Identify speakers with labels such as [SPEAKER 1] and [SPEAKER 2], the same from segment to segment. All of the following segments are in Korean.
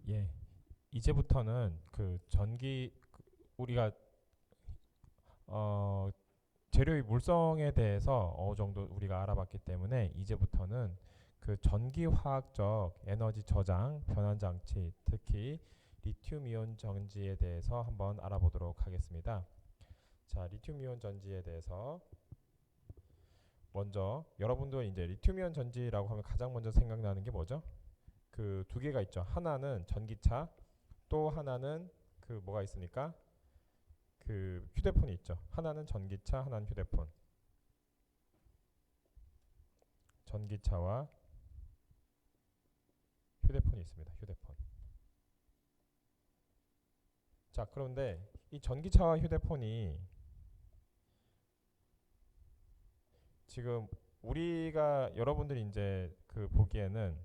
[SPEAKER 1] 예, 이제부터는 그 전기 우리가 어, 재료의 물성에 대해서 어느 정도 우리가 알아봤기 때문에 이제부터는 그 전기화학적 에너지 저장 변환 장치, 특히 리튬 이온 전지에 대해서 한번 알아보도록 하겠습니다. 자, 리튬 이온 전지에 대해서 먼저 여러분들 이제 리튬 이온 전지라고 하면 가장 먼저 생각나는 게 뭐죠? 그 두 개가 있죠. 하나는 전기차, 또 하나는 그 뭐가 있습니까? 그 휴대폰이 있죠. 하나는 전기차, 하나는 휴대폰. 전기차와 휴대폰이 있습니다. 휴대폰. 자, 그런데 이 전기차와 휴대폰이 지금 우리가 여러분들이 이제 그 보기에는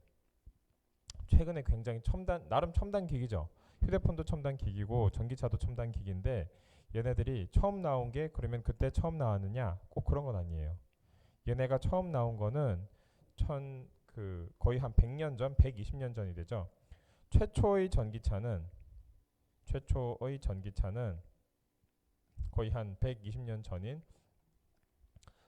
[SPEAKER 1] 최근에 굉장히 나름 첨단 기기죠. 휴대폰도 첨단 기기고 전기차도 첨단 기기인데 얘네들이 처음 나온 게 그러면 그때 처음 나왔느냐? 꼭 그런 건 아니에요. 얘네가 처음 나온 거는 거의 한 100년 전, 120년 전이 되죠. 최초의 전기차는 최초의 전기차는 거의 한 120년 전인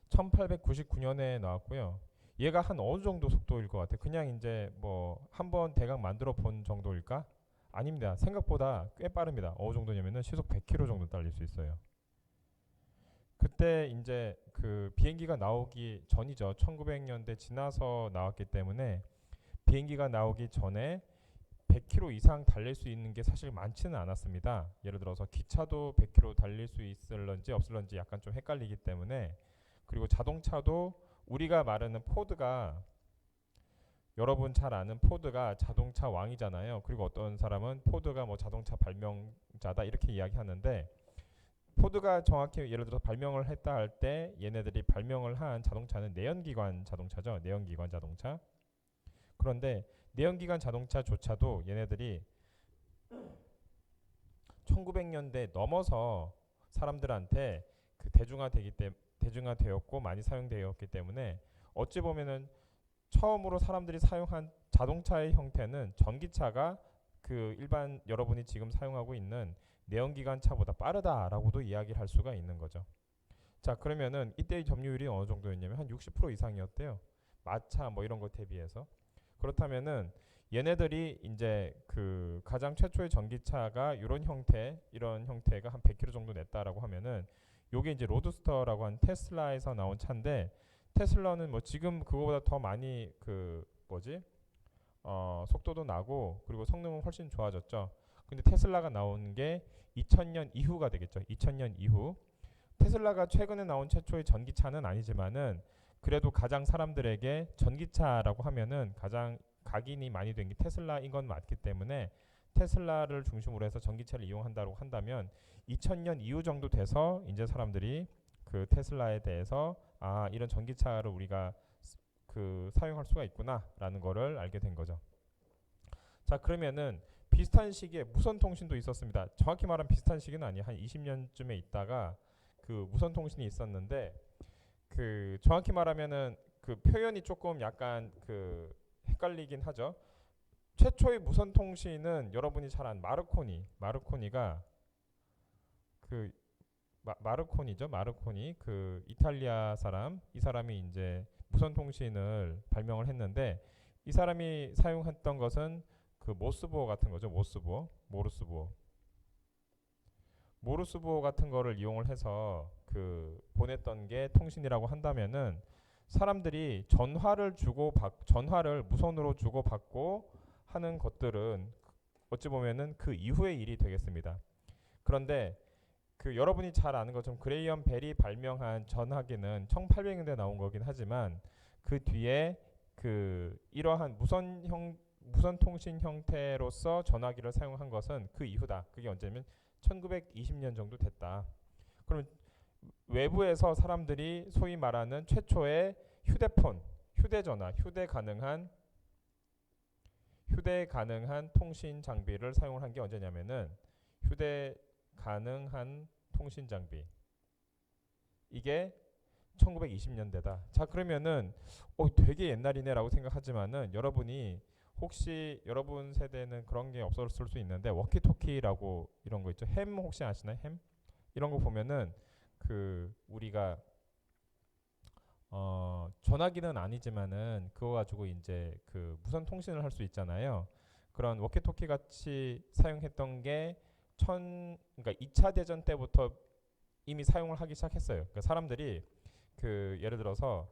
[SPEAKER 1] 1899년에 나왔고요. 얘가 한 어느 정도 속도일 것 같아요. 그냥 이제 뭐 한번 대강 만들어 본 정도일까? 아닙니다. 생각보다 꽤 빠릅니다. 어느 정도냐면은 시속 100km 정도 달릴 수 있어요. 그때 이제 그 비행기가 나오기 전이죠. 1900년대 지나서 나왔기 때문에 비행기가 나오기 전에 100km 이상 달릴 수 있는 게 사실 많지는 않았습니다. 예를 들어서 기차도 100km 달릴 수 있을런지 없을런지 약간 좀 헷갈리기 때문에, 그리고 자동차도 우리가 말하는 포드가, 여러분 잘 아는 포드가 자동차 왕이잖아요. 그리고 어떤 사람은 포드가 뭐 자동차 발명자다 이렇게 이야기하는데, 포드가 정확히 예를 들어서 발명을 했다 할 때 얘네들이 발명을 한 자동차는 내연기관 자동차죠. 내연기관 자동차. 그런데 내연기관 자동차조차도 얘네들이 1900년대 넘어서 사람들한테 그 대중화되었고 많이 사용되었기 때문에 어찌 보면은 처음으로 사람들이 사용한 자동차의 형태는 전기차가 그 일반 여러분이 지금 사용하고 있는 내연기관 차보다 빠르다라고도 이야기를 할 수가 있는 거죠. 자, 그러면은 이때의 점유율이 어느 정도였냐면 한 60% 이상이었대요. 마차 뭐 이런 거 대비해서. 그렇다면은 얘네들이 이제 그 가장 최초의 전기차가 이런 형태가 한 100km 정도 냈다라고 하면은 요게 이제 로드스터라고 한 테슬라에서 나온 차인데, 테슬라는 뭐 지금 그거보다 더 많이 그 뭐지? 속도도 나고 그리고 성능은 훨씬 좋아졌죠. 근데 테슬라가 나온 게 2000년 이후가 되겠죠. 2000년 이후. 테슬라가 최근에 나온 최초의 전기차는 아니지만은 그래도 가장 사람들에게 전기차라고 하면은 가장 각인이 많이 된 게 테슬라인 건 맞기 때문에 테슬라를 중심으로 해서 전기차를 이용한다고 한다면 2000년 이후 정도 돼서 이제 사람들이 그 테슬라에 대해서 이런 전기차를 우리가 그 사용할 수가 있구나라는 거를 알게 된 거죠. 자, 그러면은 비슷한 시기에 무선 통신도 있었습니다. 정확히 말하면 비슷한 시기는 아니에요. 한 20년쯤에 있다가 그 무선 통신이 있었는데, 그 정확히 말하면은 그 표현이 조금 약간 그 헷갈리긴 하죠. 최초의 무선 통신은 여러분이 잘 아는 마르코니가 그 마르코니죠. 마르코니 그 이탈리아 사람, 이 사람이 이제 무선 통신을 발명을 했는데, 이 사람이 사용했던 것은 그 모스부호 같은 거죠. 모르스부호 같은 거를 이용을 해서 그 보냈던 게 통신이라고 한다면은 사람들이 전화를 무선으로 주고받고 하는 것들은 어찌 보면은 그 이후의 일이 되겠습니다. 그런데 그 여러분이 잘 아는 것처럼 그레이엄 벨이 발명한 전화기는 1800년대에 나온 거긴 하지만 그 뒤에 그 이러한 무선 통신 형태로서 전화기를 사용한 것은 그 이후다. 그게 언제냐면 1920년 정도 됐다. 그러면 외부에서 사람들이 소위 말하는 최초의 휴대폰, 휴대전화, 휴대 가능한 통신 장비를 사용을 한 게 언제냐면은 휴대 가능한 통신 장비. 이게 1920년대다. 자, 그러면은 되게 옛날이네라고 생각하지만은 여러분이 혹시 여러분 세대는 그런 게 없었을 수 있는데 워키토키라고 이런 거 있죠. 햄 혹시 아시나요? 햄? 이런 거 보면은 그 우리가 전화기는 아니지만은 그거 가지고 이제 그 무선 통신을 할 수 있잖아요. 그런 워키토키 같이 사용했던 게 그러니까 2차 대전 때부터 이미 사용을 하기 시작했어요. 그러니까 사람들이 그 예를 들어서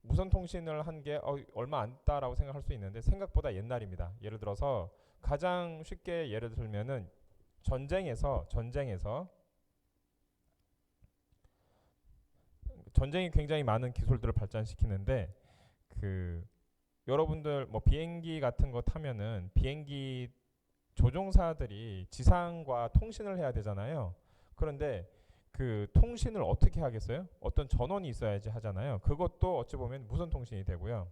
[SPEAKER 1] 무선 통신을 한 게 얼마 안 됐다라고 생각할 수 있는데 생각보다 옛날입니다. 예를 들어서 가장 쉽게 예를 들면은 전쟁이 굉장히 많은 기술들을 발전시키는데 그 여러분들 뭐 비행기 같은 거 타면은 비행기 조종사들이 지상과 통신을 해야 되잖아요. 그런데 그 통신을 어떻게 하겠어요? 어떤 전원이 있어야지 하잖아요. 그것도 어찌 보면 무선 통신이 되고요.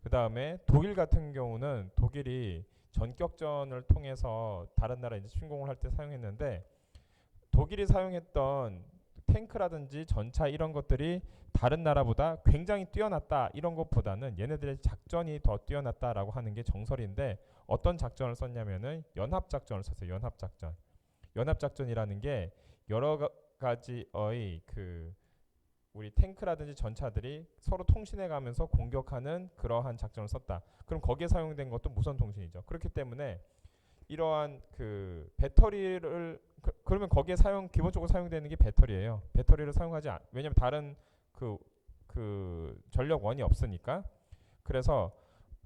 [SPEAKER 1] 그 다음에 독일 같은 경우는 독일이 전격전을 통해서 다른 나라에 이제 침공을 할 때 사용했는데 독일이 사용했던 탱크라든지 전차 이런 것들이 다른 나라보다 굉장히 뛰어났다 이런 것보다는 얘네들의 작전이 더 뛰어났다라고 하는 게 정설인데 어떤 작전을 썼냐면은 연합작전을 썼어요. 연합작전. 연합작전이라는 게 여러 가지의 그 우리 탱크라든지 전차들이 서로 통신해 가면서 공격하는 그러한 작전을 썼다. 그럼 거기에 사용된 것도 무선 통신이죠. 그렇기 때문에 이러한 그 배터리를 그러면 거기에 기본적으로 사용되는 게 배터리예요. 배터리를 사용하지 왜냐면 다른 그 전력원이 없으니까. 그래서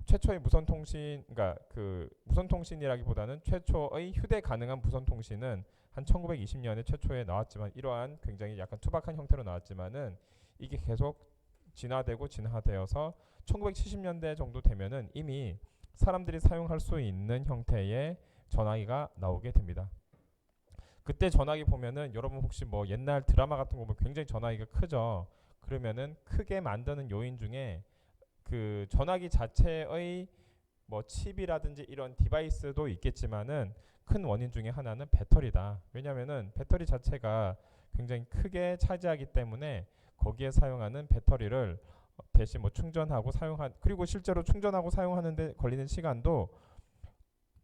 [SPEAKER 1] 최초의 무선 통신 그러니까 그 무선 통신이라기보다는 최초의 휴대 가능한 무선 통신은 한 1920년에 최초에 나왔지만 이러한 굉장히 약간 투박한 형태로 나왔지만은 이게 계속 진화되어서 1970년대 정도 되면은 이미 사람들이 사용할 수 있는 형태의 전화기가 나오게 됩니다. 그때 전화기 보면은 여러분 혹시 뭐 옛날 드라마 같은 거 보면 굉장히 전화기가 크죠. 그러면은 크게 만드는 요인 중에 그 전화기 자체의 뭐 칩이라든지 이런 디바이스도 있겠지만은 큰 원인 중에 하나는 배터리다. 왜냐면은 배터리 자체가 굉장히 크게 차지하기 때문에 거기에 사용하는 배터리를 대신 뭐 충전하고 그리고 실제로 충전하고 사용하는데 걸리는 시간도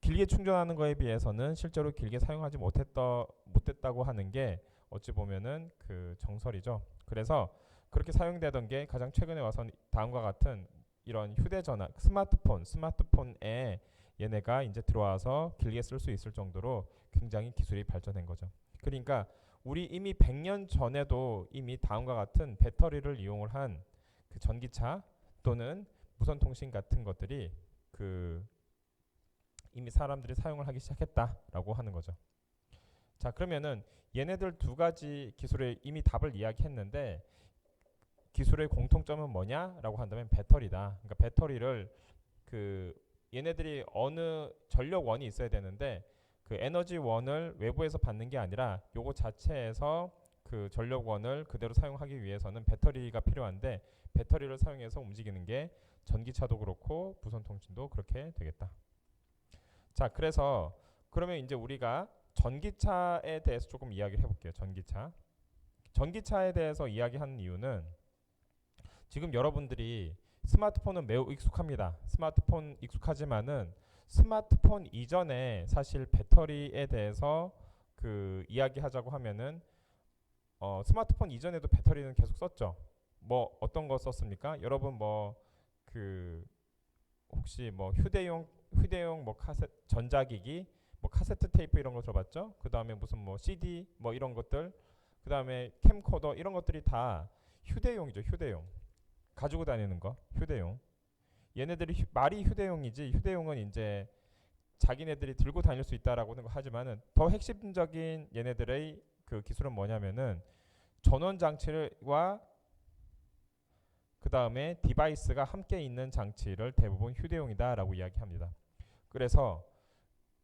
[SPEAKER 1] 길게 충전하는 거에 비해서는 실제로 길게 사용하지 못했다고 하는 게 어찌 보면은 그 정설이죠. 그래서 그렇게 사용되던 게 가장 최근에 와서는 다음과 같은 이런 휴대전화, 스마트폰에 얘네가 이제 들어와서 길게 쓸 수 있을 정도로 굉장히 기술이 발전된 거죠. 그러니까 우리 이미 100년 전에도 이미 다음과 같은 배터리를 이용을 한 그 전기차 또는 무선 통신 같은 것들이 그 이미 사람들이 사용을 하기 시작했다라고 하는 거죠. 자, 그러면은 얘네들 두 가지 기술의 이미 답을 이야기했는데 기술의 공통점은 뭐냐라고 한다면 배터리다. 그러니까 배터리를 그 얘네들이 어느 전력원이 있어야 되는데 그 에너지원을 외부에서 받는 게 아니라 요거 자체에서 그 전력원을 그대로 사용하기 위해서는 배터리가 필요한데 배터리를 사용해서 움직이는 게 전기차도 그렇고 무선 통신도 그렇게 되겠다. 자, 그래서 그러면 이제 우리가 전기차에 대해서 조금 이야기를 해볼게요. 전기차에 대해서 이야기하는 이유는 지금 여러분들이 스마트폰은 매우 익숙합니다. 스마트폰 익숙하지만은 스마트폰 이전에 사실 배터리에 대해서 그 이야기하자고 하면은 스마트폰 이전에도 배터리는 계속 썼죠. 뭐 어떤 거 썼습니까? 여러분 뭐 그 혹시 뭐 휴대용 뭐 전자기기 뭐 카세트 테이프 이런 거 들어봤죠? 그 다음에 무슨 뭐 CD 뭐 이런 것들 그 다음에 캠코더 이런 것들이 다 휴대용이죠. 휴대용 가지고 다니는 거 휴대용. 얘네들이 말이 휴대용이지 휴대용은 이제 자기네들이 들고 다닐 수 있다라고 하지만은 더 핵심적인 얘네들의 그 기술은 뭐냐면은 전원 장치와 그 다음에 디바이스가 함께 있는 장치를 대부분 휴대용이다라고 이야기합니다. 그래서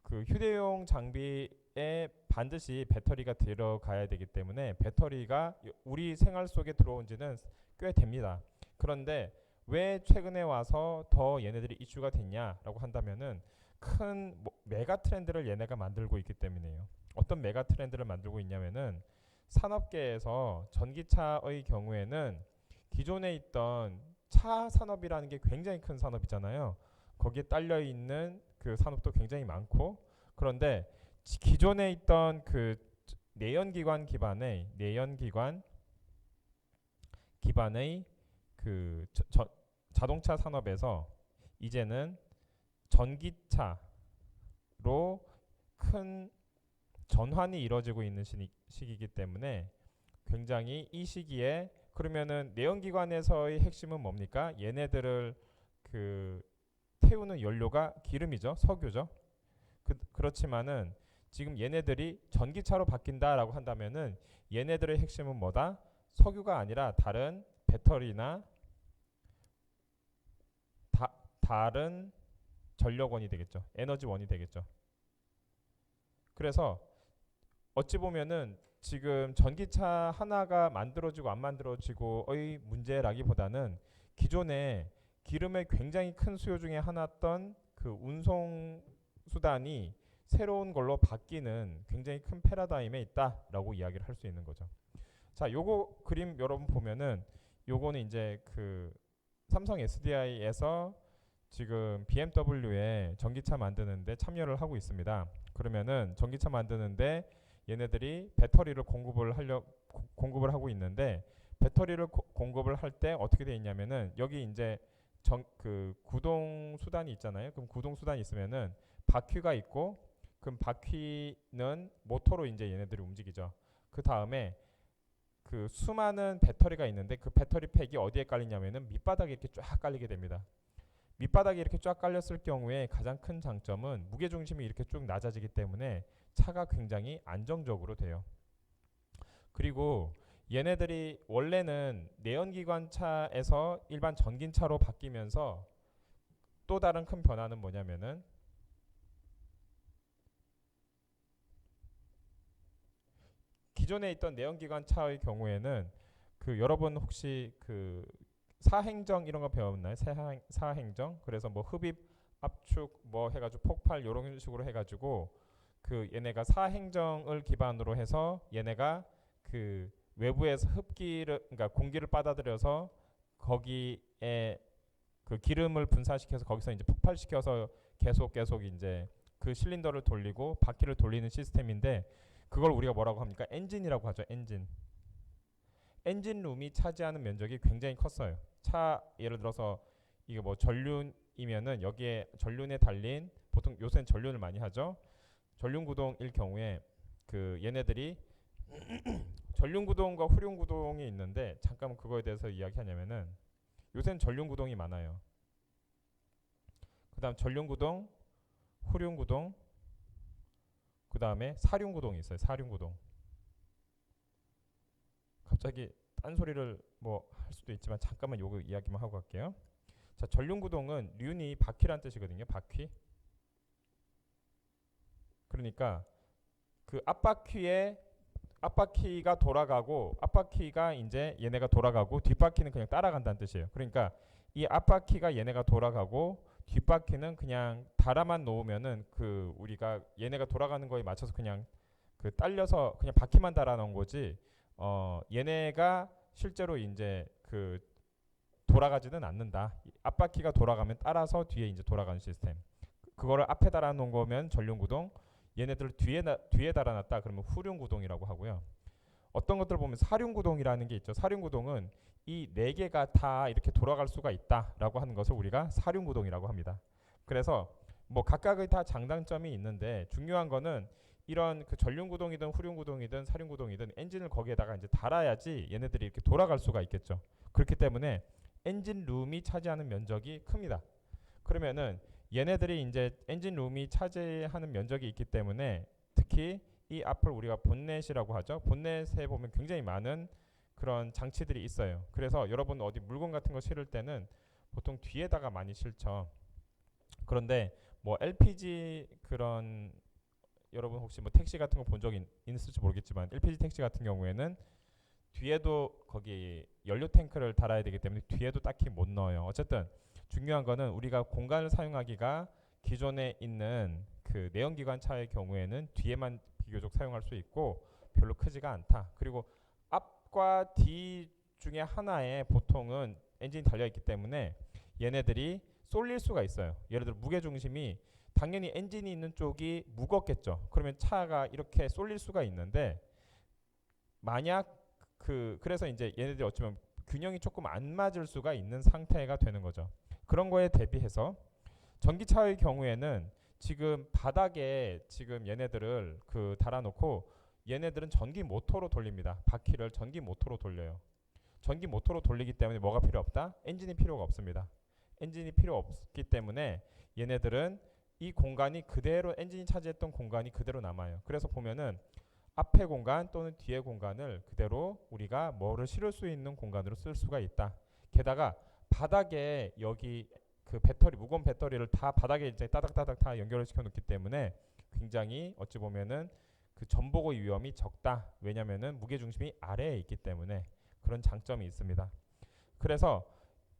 [SPEAKER 1] 그 휴대용 장비에 반드시 배터리가 들어가야 되기 때문에 배터리가 우리 생활 속에 들어온 지는 꽤 됩니다. 그런데 왜 최근에 와서 더 얘네들이 이슈가 됐냐라고 한다면은 큰 메가 트렌드를 얘네가 만들고 있기 때문이에요. 어떤 메가 트렌드를 만들고 있냐면은 산업계에서 전기차의 경우에는 기존에 있던 차 산업이라는 게 굉장히 큰 산업이잖아요. 거기에 딸려 있는 그 산업도 굉장히 많고, 그런데 기존에 있던 그 내연기관 기반의 그 자동차 산업에서 이제는 전기차로 큰 전환이 이루어지고 있는 시기이기 때문에 굉장히 이 시기에, 그러면은 내연기관에서의 핵심은 뭡니까? 얘네들을 그 태우는 연료가 기름이죠, 석유죠. 그렇지만은 지금 얘네들이 전기차로 바뀐다라고 한다면은 얘네들의 핵심은 뭐다? 석유가 아니라 다른 배터리나 다른 전력원이 되겠죠. 에너지원이 되겠죠. 그래서 어찌 보면은 지금 전기차 하나가 만들어지고 안 만들어지고의 문제라기보다는 기존에 기름의 굉장히 큰 수요 중에 하나였던 그 운송 수단이 새로운 걸로 바뀌는 굉장히 큰 패러다임에 있다라고 이야기를 할 수 있는 거죠. 자, 요거 그림 여러분 보면은 요거는 이제 그 삼성 SDI에서 지금 BMW에 전기차 만드는데 참여를 하고 있습니다. 그러면은 전기차 만드는데 얘네들이 배터리를 공급을 하고 있는데, 배터리를 공급을 할 때 어떻게 돼 있냐면은 여기 이제 그 구동 수단이 있잖아요. 그럼 구동 수단이 있으면은 바퀴가 있고, 그럼 바퀴는 모터로 이제 얘네들이 움직이죠. 그 다음에 그 수많은 배터리가 있는데 그 배터리 팩이 어디에 깔리냐면은 밑바닥에 이렇게 쫙 깔리게 됩니다. 밑바닥에 이렇게 쫙 깔렸을 경우에 가장 큰 장점은 무게중심이 이렇게 쭉 낮아지기 때문에 차가 굉장히 안정적으로 돼요. 그리고 얘네들이 원래는 내연기관차에서 일반 전기차로 바뀌면서 또 다른 큰 변화는 뭐냐면은 기존에 있던 내연기관차의 경우에는 그 여러분 혹시 그 사행정 이런 거 배웠나요? 사행정. 그래서 뭐 흡입, 압축 뭐 해가지고 폭발 이런 식으로 해가지고 그 얘네가 사행정을 기반으로 해서 얘네가 그 외부에서 흡기를, 그러니까 공기를 받아들여서 거기에 그 기름을 분산시켜서 거기서 이제 폭발시켜서 계속 이제 그 실린더를 돌리고 바퀴를 돌리는 시스템인데, 그걸 우리가 뭐라고 합니까? 엔진이라고 하죠. 엔진룸이 차지하는 면적이 굉장히 컸어요. 차 예를 들어서 이게 뭐 전륜이면은 여기에 전륜에 달린, 보통 요새는 전륜을 많이 하죠. 전륜구동일 경우에 그 얘네들이 전륜구동과 후륜구동이 있는데, 잠깐 그거에 대해서 이야기하냐면은 요새는 전륜구동이 많아요. 그 다음 전륜구동, 후륜구동, 그 다음에 사륜구동이 있어요. 사륜구동. 갑자기 딴소리를 뭐 할 수도 있지만 잠깐만 요거 이야기만 하고 갈게요. 자, 전륜구동은 륜이 바퀴란 뜻이거든요. 바퀴. 그러니까 그 앞바퀴가 돌아가고, 앞바퀴가 이제 얘네가 돌아가고 뒷바퀴는 그냥 따라간다는 뜻이에요. 그러니까 이 앞바퀴가 얘네가 돌아가고 뒷바퀴는 그냥 달아만 놓으면은 그 우리가 얘네가 돌아가는 거에 맞춰서 그냥 그 딸려서 그냥 바퀴만 달아 놓은 거지, 얘네가 실제로 이제 그 돌아가지는 않는다. 앞바퀴가 돌아가면 따라서 뒤에 이제 돌아가는 시스템. 그거를 앞에 달아 놓은 거면 전륜구동, 얘네들 뒤에 달아놨다 그러면 후륜구동이라고 하고요. 어떤 것들 보면 사륜구동이라는 게 있죠. 사륜구동은 이 네 개가 다 이렇게 돌아갈 수가 있다라고 하는 것을 우리가 사륜구동이라고 합니다. 그래서 뭐 각각의 다 장단점이 있는데, 중요한 거는 이런 그 전륜구동이든 후륜구동이든 사륜구동이든 엔진을 거기에다가 이제 달아야지 얘네들이 이렇게 돌아갈 수가 있겠죠. 그렇기 때문에 엔진룸이 차지하는 면적이 큽니다. 그러면은 얘네들이 이제 엔진룸이 차지하는 면적이 있기 때문에 특히 이 앞을 우리가 본넷이라고 하죠. 본넷에 보면 굉장히 많은 그런 장치들이 있어요. 그래서 여러분 어디 물건 같은 거 실을 때는 보통 뒤에다가 많이 실죠. 그런데 뭐 LPG 그런, 여러분 혹시 뭐 택시 같은 거 본 적 있을지 모르겠지만 LPG 택시 같은 경우에는 뒤에도 거기 연료 탱크를 달아야 되기 때문에 뒤에도 딱히 못 넣어요. 어쨌든 중요한 거는 우리가 공간을 사용하기가 기존에 있는 그 내연기관 차의 경우에는 뒤에만 비교적 사용할 수 있고 별로 크지가 않다. 그리고 앞과 뒤 중에 하나에 보통은 엔진이 달려 있기 때문에 얘네들이 쏠릴 수가 있어요. 예를 들어 무게 중심이 당연히 엔진이 있는 쪽이 무겁겠죠. 그러면 차가 이렇게 쏠릴 수가 있는데 만약 그래서 이제 얘네들이 어쩌면 균형이 조금 안 맞을 수가 있는 상태가 되는 거죠. 그런 거에 대비해서 전기차의 경우에는 지금 바닥에 지금 얘네들을 달아놓고 얘네들은 전기 모터로 돌립니다. 바퀴를 전기 모터로 돌려요. 전기 모터로 돌리기 때문에 뭐가 필요 없다? 엔진이 필요가 없습니다. 엔진이 필요 없기 때문에 얘네들은 이 공간이 그대로 엔진이 차지했던 공간이 그대로 남아요. 그래서 보면은 앞에 공간 또는 뒤에 공간을 그대로 우리가 뭐를 실을 수 있는 공간으로 쓸 수가 있다. 게다가 바닥에 여기 배터리 무거운 배터리를 다 바닥에 이제 따닥따닥 다 연결을 시켜 놓기 때문에 굉장히 어찌 보면은 전복의 위험이 적다. 왜냐면은 무게 중심이 아래에 있기 때문에 그런 장점이 있습니다. 그래서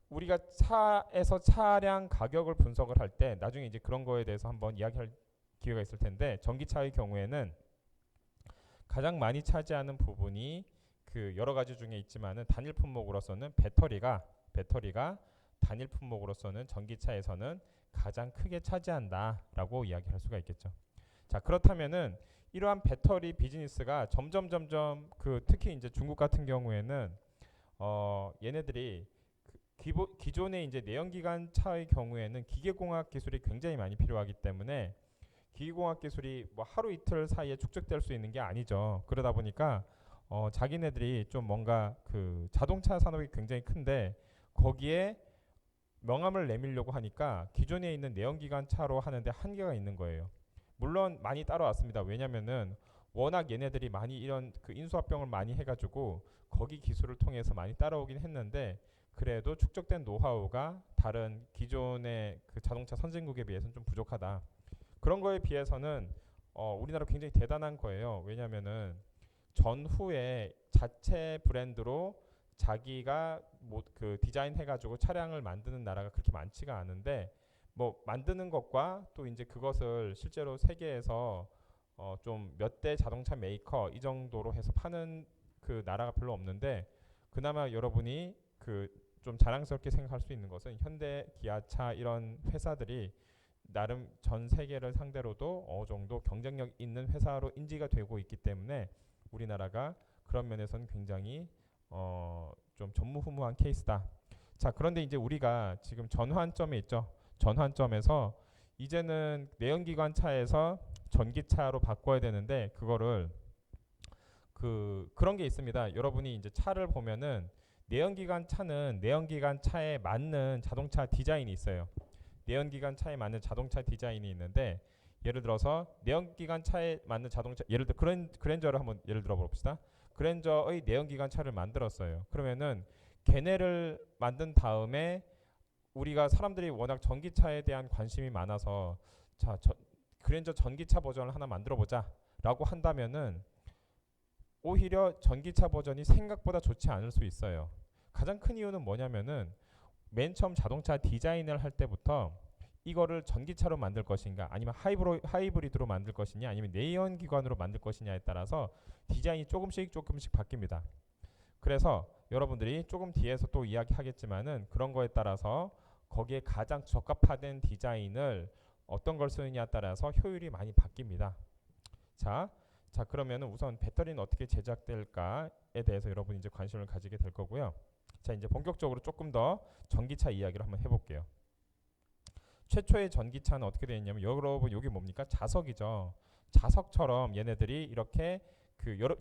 [SPEAKER 1] 우리가 차에서 차량 가격을 분석을 할 때 나중에 이제 그런 거에 대해서 한번 이야기할 기회가 있을 텐데 전기차의 경우에는 가장 많이 차지하는 부분이 여러 가지 중에 있지만은 단일 품목으로서는 배터리가 단일 품목으로서는 전기차에서는 가장 크게 차지한다라고 이야기할 수가 있겠죠. 자, 그렇다면은 이러한 배터리 비즈니스가 점점 특히 이제 중국 같은 경우에는 얘네들이 기존의 이제 내연기관 차의 경우에는 기계공학 기술이 굉장히 많이 필요하기 때문에 기계공학 기술이 뭐 하루 이틀 사이에 축적될 수 있는 게 아니죠. 그러다 보니까 자기네들이 좀 뭔가 자동차 산업이 굉장히 큰데 거기에 명암을 내밀려고 하니까 기존에 있는 내연기관 차로 하는데 한계가 있는 거예요. 물론 많이 따라왔습니다. 왜냐면은 워낙 얘네들이 많이 이런 인수합병을 많이 해가지고 거기 기술을 통해서 많이 따라오긴 했는데 그래도 축적된 노하우가 다른 기존의 자동차 선진국에 비해서는 좀 부족하다. 그런 거에 비해서는 우리나라 굉장히 대단한 거예요. 왜냐면은 전후에 자체 브랜드로 자기가 디자인 해가지고 차량을 만드는 나라가 그렇게 많지가 않은데 뭐 만드는 것과 또 이제 그것을 실제로 세계에서 좀 몇 대 자동차 메이커 이 정도로 해서 파는 나라가 별로 없는데 그나마 여러분이 좀 자랑스럽게 생각할 수 있는 것은 현대, 기아차 이런 회사들이 나름 전 세계를 상대로도 어느 정도 경쟁력 있는 회사로 인지가 되고 있기 때문에 우리나라가 그런 면에서는 굉장히 좀 전무후무한 케이스다. 자, 그런데 이제 우리가 지금 전환점에 있죠. 전환점에서 이제는 내연기관 차에서 전기차로 바꿔야 되는데 그거를 그런 게 있습니다. 여러분이 이제 차를 보면은 내연기관 차는 내연기관 차에 맞는 자동차 디자인이 있어요. 내연기관 차에 맞는 자동차 디자인이 있는데 예를 들어서 내연기관 차에 맞는 자동차 예를 들어 그랜저를 한번 예를 들어 봅시다. 그랜저의 내연기관 차를 만들었어요. 그러면은 걔네를 만든 다음에 우리가 사람들이 워낙 전기차에 대한 관심이 많아서 자, 그랜저 전기차 버전을 하나 만들어 보자라고 한다면은 오히려 전기차 버전이 생각보다 좋지 않을 수 있어요. 가장 큰 이유는 뭐냐면은 맨 처음 자동차 디자인을 할 때부터 이거를 전기차로 만들 것인가 아니면 하이브리드로 만들 것이냐 아니면 내연기관으로 만들 것이냐에 따라서 디자인이 조금씩 바뀝니다. 그래서 여러분들이 조금 뒤에서 또 이야기하겠지만은 그런 거에 따라서 거기에 가장 적합화된 디자인을 어떤 걸 쓰느냐에 따라서 효율이 많이 바뀝니다. 자 그러면은 우선 배터리는 어떻게 제작될까에 대해서 여러분이 이제 관심을 가지게 될 거고요. 자, 이제 본격적으로 조금 더 전기차 이야기를 한번 해볼게요. 최초의 전기차는 어떻게 되어 있냐면 여러분 여기 뭡니까? 자석이죠. 자석처럼 얘네들이 이렇게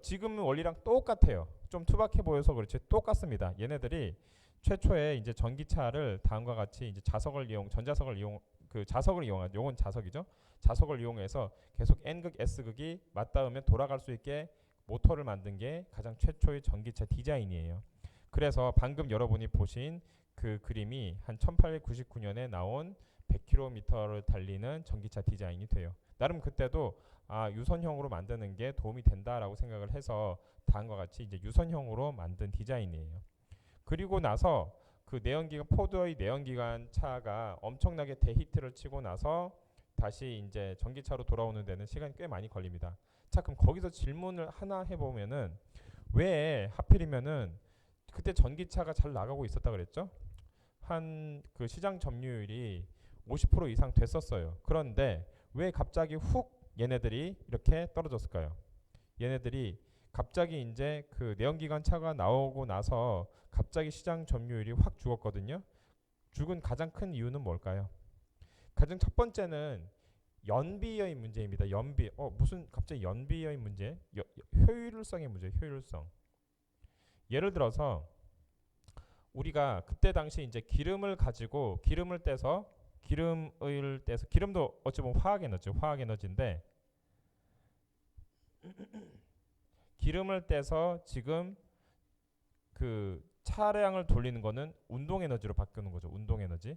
[SPEAKER 1] 지금 원리랑 똑같아요. 좀 투박해 보여서 그렇지 똑같습니다. 얘네들이 최초에 이제 전기차를 다음과 같이 이제 자석을 이용한 요건 자석이죠. 자석을 이용해서 계속 N극, S극이 맞닿으면 돌아갈 수 있게 모터를 만든 게 가장 최초의 전기차 디자인이에요. 그래서 방금 여러분이 보신 그 그림이 한 1899년에 나온 100km를 달리는 전기차 디자인이 돼요. 나름 그때도 유선형으로 만드는 게 도움이 된다라고 생각을 해서 다음과 같이 이제 유선형으로 만든 디자인이에요. 그리고 나서 포드의 내연기관 차가 엄청나게 대히트를 치고 나서 다시 이제 전기차로 돌아오는 데는 시간이 꽤 많이 걸립니다. 자, 그럼 거기서 질문을 하나 해보면은 왜 하필이면은 그때 전기차가 잘 나가고 있었다 그랬죠? 한 그 시장 점유율이 50% 이상 됐었어요. 그런데 왜 갑자기 훅 얘네들이 이렇게 떨어졌을까요? 얘네들이 갑자기 이제 그 내연기관 차가 나오고 나서 갑자기 시장 점유율이 확 죽었거든요. 죽은 가장 큰 이유는 뭘까요? 가장 첫 번째는 연비의 문제입니다. 연비. 무슨 갑자기 연비의 문제? 효율성의 문제. 효율성. 예를 들어서 우리가 그때 당시 이제 기름을 가지고 기름을 떼서 기름도 어찌 보면 화학 에너지인데 기름을 떼서 지금 그 차량을 돌리는 거는 운동 에너지로 바꾸는 거죠. 운동 에너지.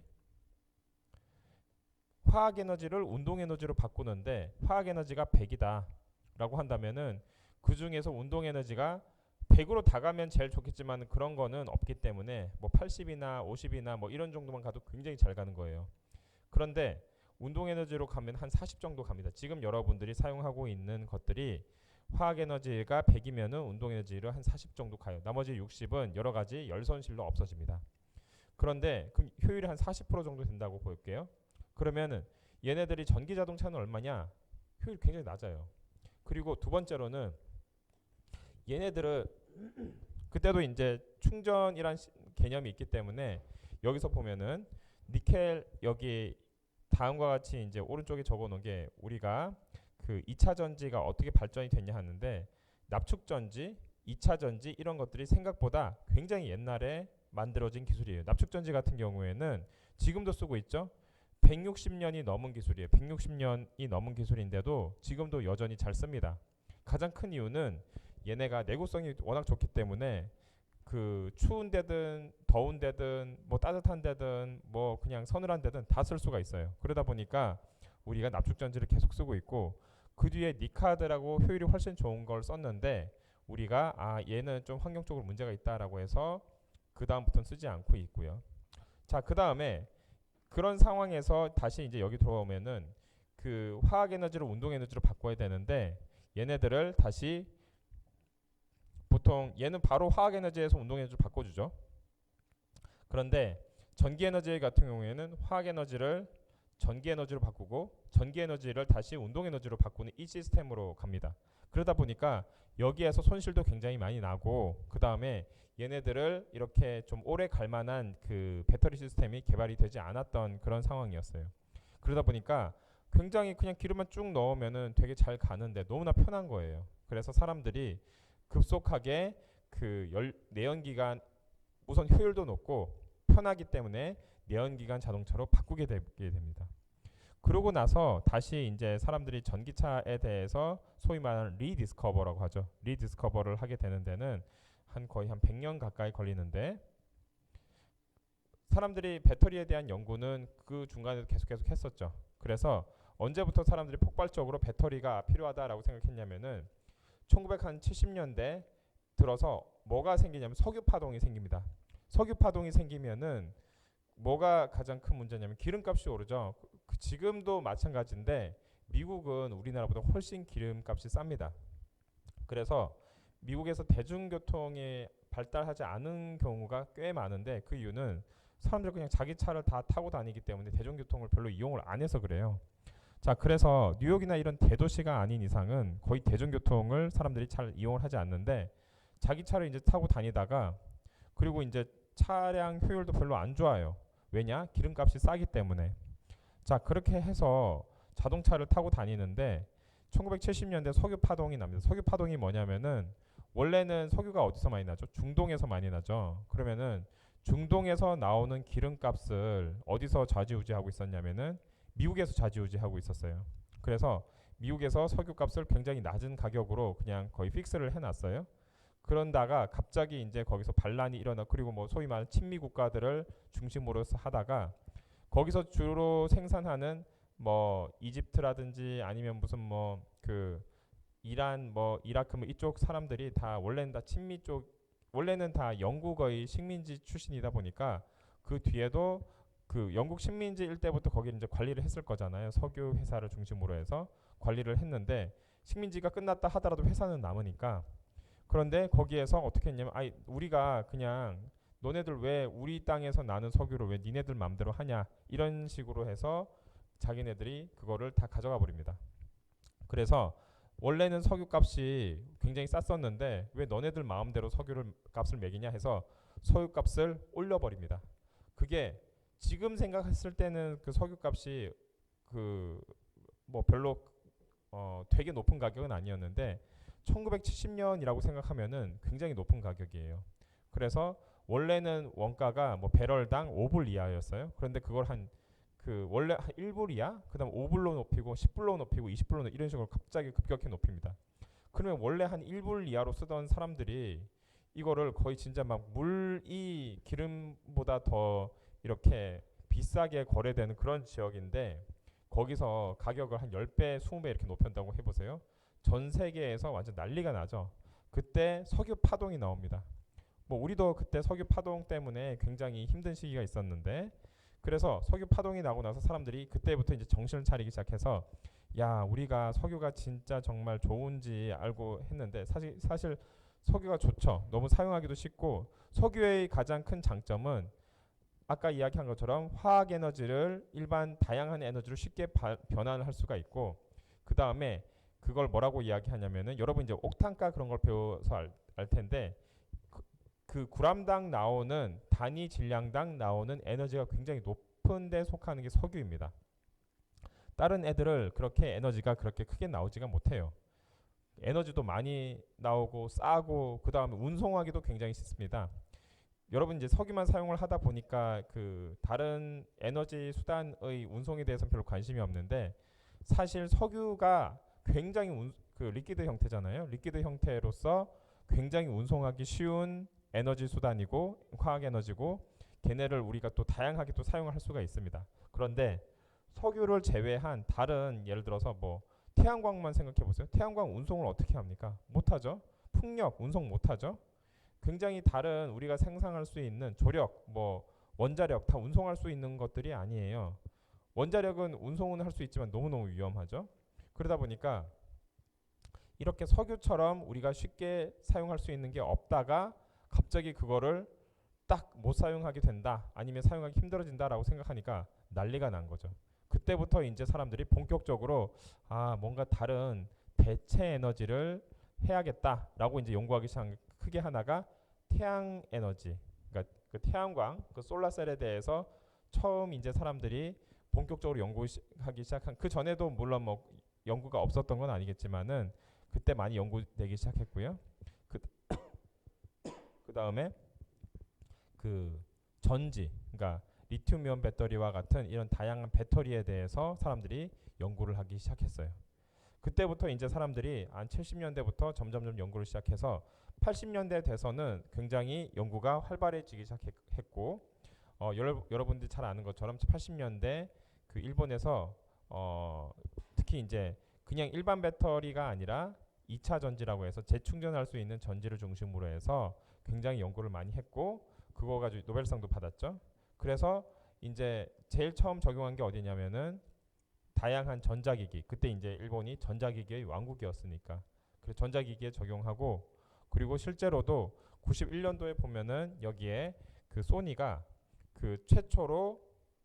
[SPEAKER 1] 화학 에너지를 운동 에너지로 바꾸는데 화학 에너지가 100이다라고 한다면은 그 중에서 운동 에너지가 100으로 다 가면 제일 좋겠지만 그런 거는 없기 때문에 뭐 80이나 50이나 뭐 이런 정도만 가도 굉장히 잘 가는 거예요. 그런데 운동 에너지로 가면 한 40 정도 갑니다. 지금 여러분들이 사용하고 있는 것들이 화학 에너지가 100이면은 운동 에너지를 한 40 정도 가요. 나머지 60은 여러 가지 열 손실로 없어집니다. 그런데 그럼 효율이 한 40% 정도 된다고 볼게요. 그러면은 얘네들이 전기 자동차는 얼마냐? 효율이 굉장히 낮아요. 그리고 두 번째로는 얘네들은 그때도 이제 충전이란 개념이 있기 때문에 여기서 보면은 니켈 여기 다음과 같이 이제 오른쪽에 적어놓은 게 우리가 그 2차 전지가 어떻게 발전이 됐냐 하는데 납축 전지, 2차 전지 이런 것들이 생각보다 굉장히 옛날에 만들어진 기술이에요. 납축 전지 같은 경우에는 지금도 쓰고 있죠. 160년이 넘은 기술이에요. 160년이 넘은 기술인데도 지금도 여전히 잘 씁니다. 가장 큰 이유는 얘네가 내구성이 워낙 좋기 때문에 그 추운 데든 더운 데든 뭐 따뜻한 데든 뭐 그냥 서늘한 데든 다 쓸 수가 있어요. 그러다 보니까 우리가 납축 전지를 계속 쓰고 있고 그 뒤에 니카드라고 효율이 훨씬 좋은 걸 썼는데 우리가 얘는 좀 환경적으로 문제가 있다라고 해서 그 다음부터는 쓰지 않고 있고요. 자, 그 다음에 그런 상황에서 다시 이제 여기 들어오면은 그 화학 에너지를 운동 에너지로 바꿔야 되는데 얘네들을 다시 보통 얘는 바로 화학 에너지에서 운동 에너지로 바꿔주죠. 그런데 전기 에너지 같은 경우에는 화학 에너지를 전기 에너지로 바꾸고 전기 에너지를 다시 운동 에너지로 바꾸는 이 시스템으로 갑니다. 그러다 보니까 여기에서 손실도 굉장히 많이 나고 그 다음에 얘네들을 이렇게 좀 오래 갈 만한 그 배터리 시스템이 개발이 되지 않았던 그런 상황이었어요. 그러다 보니까 굉장히 그냥 기름만 쭉 넣으면은 되게 잘 가는데 너무나 편한 거예요. 그래서 사람들이 급속하게 그 내연기관 우선 효율도 높고 편하기 때문에 내연기관 자동차로 바꾸게 되게 됩니다. 그러고 나서 다시 이제 사람들이 전기차에 대해서 소위 말하는 리디스커버라고 하죠. 리디스커버를 하게 되는 데는 거의 한 100년 가까이 걸리는데 사람들이 배터리에 대한 연구는 그 중간에도 계속 했었죠. 그래서 언제부터 사람들이 폭발적으로 배터리가 필요하다라고 생각했냐면은 1970년대 들어서 뭐가 생기냐면 석유 파동이 생깁니다. 석유 파동이 생기면은 뭐가 가장 큰 문제냐면 기름값이 오르죠. 지금도 마찬가지인데 미국은 우리나라보다 훨씬 기름값이 쌉니다. 그래서 미국에서 대중교통이 발달하지 않은 경우가 꽤 많은데 그 이유는 사람들이 그냥 자기 차를 다 타고 다니기 때문에 대중교통을 별로 이용을 안 해서 그래요. 자, 그래서 뉴욕이나 이런 대도시가 아닌 이상은 거의 대중교통을 사람들이 잘 이용을 하지 않는데 자기 차를 이제 타고 다니다가 그리고 이제 차량 효율도 별로 안 좋아요. 왜냐? 기름값이 싸기 때문에. 자, 그렇게 해서 자동차를 타고 다니는데 1970년대 석유 파동이 납니다. 석유 파동이 뭐냐면은 원래는 석유가 어디서 많이 나죠? 중동에서 많이 나죠. 그러면은 중동에서 나오는 기름값을 어디서 좌지우지하고 있었냐면은 미국에서 좌지우지하고 있었어요. 그래서 미국에서 석유값을 굉장히 낮은 가격으로 그냥 거의 픽스를 해놨어요. 그런다가 갑자기 이제 거기서 반란이 일어나 그리고 뭐 소위 말하는 친미 국가들을 중심으로 하다가 거기서 주로 생산하는 뭐 이집트라든지 아니면 무슨 뭐 그 이란 뭐 이라크 뭐 이쪽 사람들이 다 원래는 다 친미 쪽 원래는 다 영국의 식민지 출신이다 보니까 그 뒤에도 그 영국 식민지일 때부터 거기를 이제 관리를 했을 거잖아요. 석유 회사를 중심으로 해서 관리를 했는데 식민지가 끝났다 하더라도 회사는 남으니까 그런데 거기에서 어떻게 했냐면 우리가 그냥 너네들 왜 우리 땅에서 나는 석유를 왜 니네들 맘대로 하냐 이런 식으로 해서 자기네들이 그거를 다 가져가 버립니다. 그래서 원래는 석유값이 굉장히 쌌었는데 왜 너네들 마음대로 석유를 값을 매기냐 해서 석유값을 올려버립니다. 그게 지금 생각했을 때는 그 석유값이 그 뭐 별로 되게 높은 가격은 아니었는데 1970년이라고 생각하면은 굉장히 높은 가격이에요. 그래서 원래는 원가가 뭐 배럴당 5불 이하였어요. 그런데 그걸 한 그 원래 한 1불 이하, 그다음 5불로 높이고 10불로 높이고 20불로 이런 식으로 갑자기 급격히 높입니다. 그러면 원래 한 1불 이하로 쓰던 사람들이 이거를 거의 진짜 막 물이 기름보다 더 이렇게 비싸게 거래되는 그런 지역인데 거기서 가격을 한 10배, 20배 이렇게 높였다고 해보세요. 전 세계에서 완전 난리가 나죠. 그때 석유 파동이 나옵니다. 뭐 우리도 그때 석유 파동 때문에 굉장히 힘든 시기가 있었는데 그래서 석유 파동이 나고 나서 사람들이 그때부터 이제 정신을 차리기 시작해서 야 우리가 석유가 진짜 정말 좋은지 알고 했는데 사실 석유가 좋죠. 너무 사용하기도 쉽고 석유의 가장 큰 장점은 아까 이야기한 것처럼 화학 에너지를 일반 다양한 에너지로 쉽게 변환을 할 수가 있고 그 다음에 그걸 뭐라고 이야기하냐면은 여러분 이제 옥탄가 그런 걸 배워서 알 텐데 그 g당 나오는 단위 질량당 나오는 에너지가 굉장히 높은 데 속하는 게 석유입니다. 다른 애들을 그렇게 에너지가 그렇게 크게 나오지가 못해요. 에너지도 많이 나오고 싸고 그 다음에 운송하기도 굉장히 쉽습니다. 여러분 이제 석유만 사용을 하다 보니까 그 다른 에너지 수단의 운송에 대해서는 별로 관심이 없는데 사실 석유가 굉장히 그 리퀴드 형태잖아요. 리퀴드 형태로서 굉장히 운송하기 쉬운 에너지 수단이고 화학 에너지고 걔네를 우리가 또 다양하게 또 사용할 수가 있습니다. 그런데 석유를 제외한 다른 예를 들어서 뭐 태양광만 생각해 보세요. 태양광 운송을 어떻게 합니까? 못하죠. 풍력 운송 못하죠. 굉장히 다른 우리가 생산할 수 있는 조력, 뭐 원자력 다 운송할 수 있는 것들이 아니에요. 원자력은 운송은 할 수 있지만 너무너무 위험하죠. 그러다 보니까 이렇게 석유처럼 우리가 쉽게 사용할 수 있는 게 없다가 갑자기 그거를 딱 못 사용하게 된다 아니면 사용하기 힘들어진다라고 생각하니까 난리가 난 거죠. 그때부터 이제 사람들이 본격적으로 뭔가 다른 대체 에너지를 해야겠다라고 이제 연구하기 시작한 크게 하나가 태양 에너지, 그러니까 그 태양광, 그 솔라셀에 대해서 처음 이제 사람들이 본격적으로 연구하기 시작한 그 전에도 물론 뭐 연구가 없었던 건 아니겠지만은 그때 많이 연구되기 시작했고요. 그 다음에 그 전지, 그러니까 리튬이온 배터리와 같은 이런 다양한 배터리에 대해서 사람들이 연구를 하기 시작했어요. 그때부터 이제 사람들이 한 70년대부터 점점점 연구를 시작해서 80년대 돼서는 굉장히 연구가 활발해지기 시작했고 여러분들이 잘 아는 것처럼 80년대 그 일본에서 특히 이제 그냥 일반 배터리가 아니라 2차 전지라고 해서 재충전할 수 있는 전지를 중심으로 해서 굉장히 연구를 많이 했고 그거 가지고 노벨상도 받았죠. 그래서 이제 제일 처음 적용한 게 어디냐면은 다양한 전자기기. 그때 이제 일본이 전자기기의 왕국이었으니까. 그래서 전자기기에 적용하고 그리고 실제로도 91년도에 보면은 여기에 그 소니가 그 최초로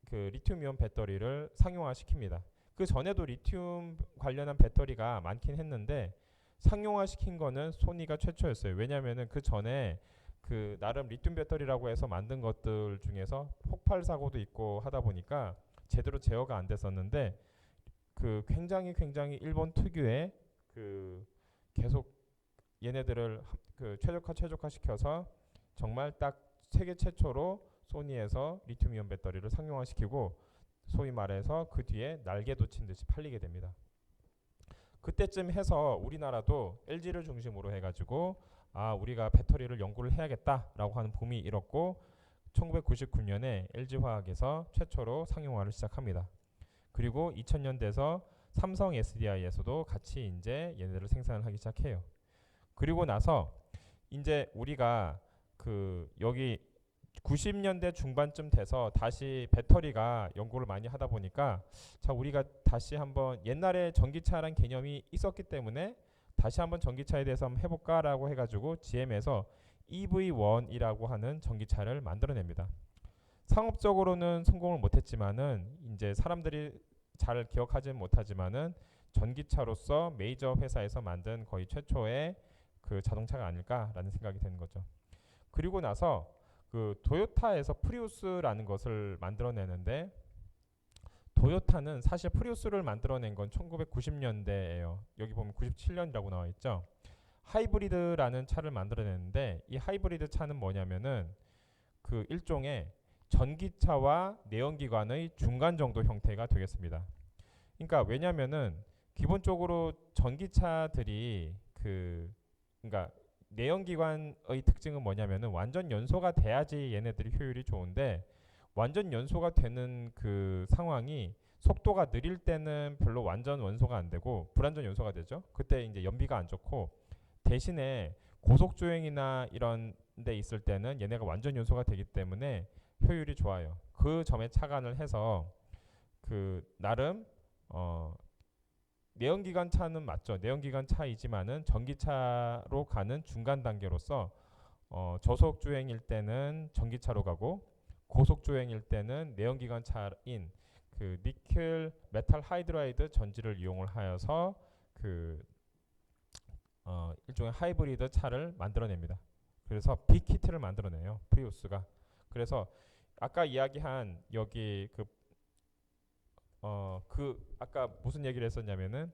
[SPEAKER 1] 그 리튬이온 배터리를 상용화 시킵니다. 그 전에도 리튬 관련한 배터리가 많긴 했는데 상용화 시킨 거는 소니가 최초였어요. 왜냐면은 그 전에 그 나름 리튬 배터리라고 해서 만든 것들 중에서 폭발 사고도 있고 하다 보니까 제대로 제어가 안 됐었는데 그 굉장히 일본 특유의 그 계속 얘네들을 그 최적화 시켜서 정말 딱 세계 최초로 소니에서 리튬이온 배터리를 상용화 시키고 소위 말해서 그 뒤에 날개도 친 듯이 팔리게 됩니다. 그때쯤 해서 우리나라도 LG를 중심으로 해가지고 우리가 배터리를 연구를 해야겠다라고 하는 붐이 일었고 1999년에 LG화학에서 최초로 상용화를 시작합니다. 그리고 2000년 돼서 삼성 SDI에서도 같이 이제 얘네들을 생산을 하기 시작해요. 그리고 나서 이제 우리가 그 여기 90년대 중반쯤 돼서 다시 배터리가 연구를 많이 하다 보니까 자 우리가 다시 한번 옛날에 전기차라는 개념이 있었기 때문에 다시 한번 전기차에 대해서 한번 해볼까라고 해가지고 GM에서 EV1이라고 하는 전기차를 만들어냅니다. 상업적으로는 성공을 못했지만은 이제 사람들이 잘 기억하지는 못하지만은 전기차로서 메이저 회사에서 만든 거의 최초의 그 자동차가 아닐까라는 생각이 드는 거죠. 그리고 나서 그 도요타에서 프리우스라는 것을 만들어내는데 도요타는 사실 프리우스를 만들어낸 건 1990년대예요. 여기 보면 97년이라고 나와 있죠. 하이브리드라는 차를 만들어냈는데 이 하이브리드 차는 뭐냐면은 그 일종의 전기차와 내연기관의 중간 정도 형태가 되겠습니다. 그러니까 왜냐면은 기본적으로 전기차들이 그러니까 내연기관의 특징은 뭐냐면은 완전 연소가 돼야지 얘네들이 효율이 좋은데 완전 연소가 되는 그 상황이 속도가 느릴 때는 별로 완전 원소가 안 되고 불완전 연소가 되죠. 그때 이제 연비가 안 좋고 대신에 고속 주행이나 이런 데 있을 때는 얘네가 완전 연소가 되기 때문에 효율이 좋아요. 그 점에 착안을 해서 그 나름 내연기관 차는 맞죠. 내연기관 차이지만은 전기차로 가는 중간 단계로서 저속 주행일 때는 전기차로 가고 고속 주행일 때는 내연기관 차인 그 니켈 메탈 하이드라이드 전지를 이용을 하여서 그 일종의 하이브리드 차를 만들어냅니다. 그래서 빅히트를 만들어내요. 프리우스가. 그래서 아까 이야기한 여기 아까 무슨 얘기를 했었냐면은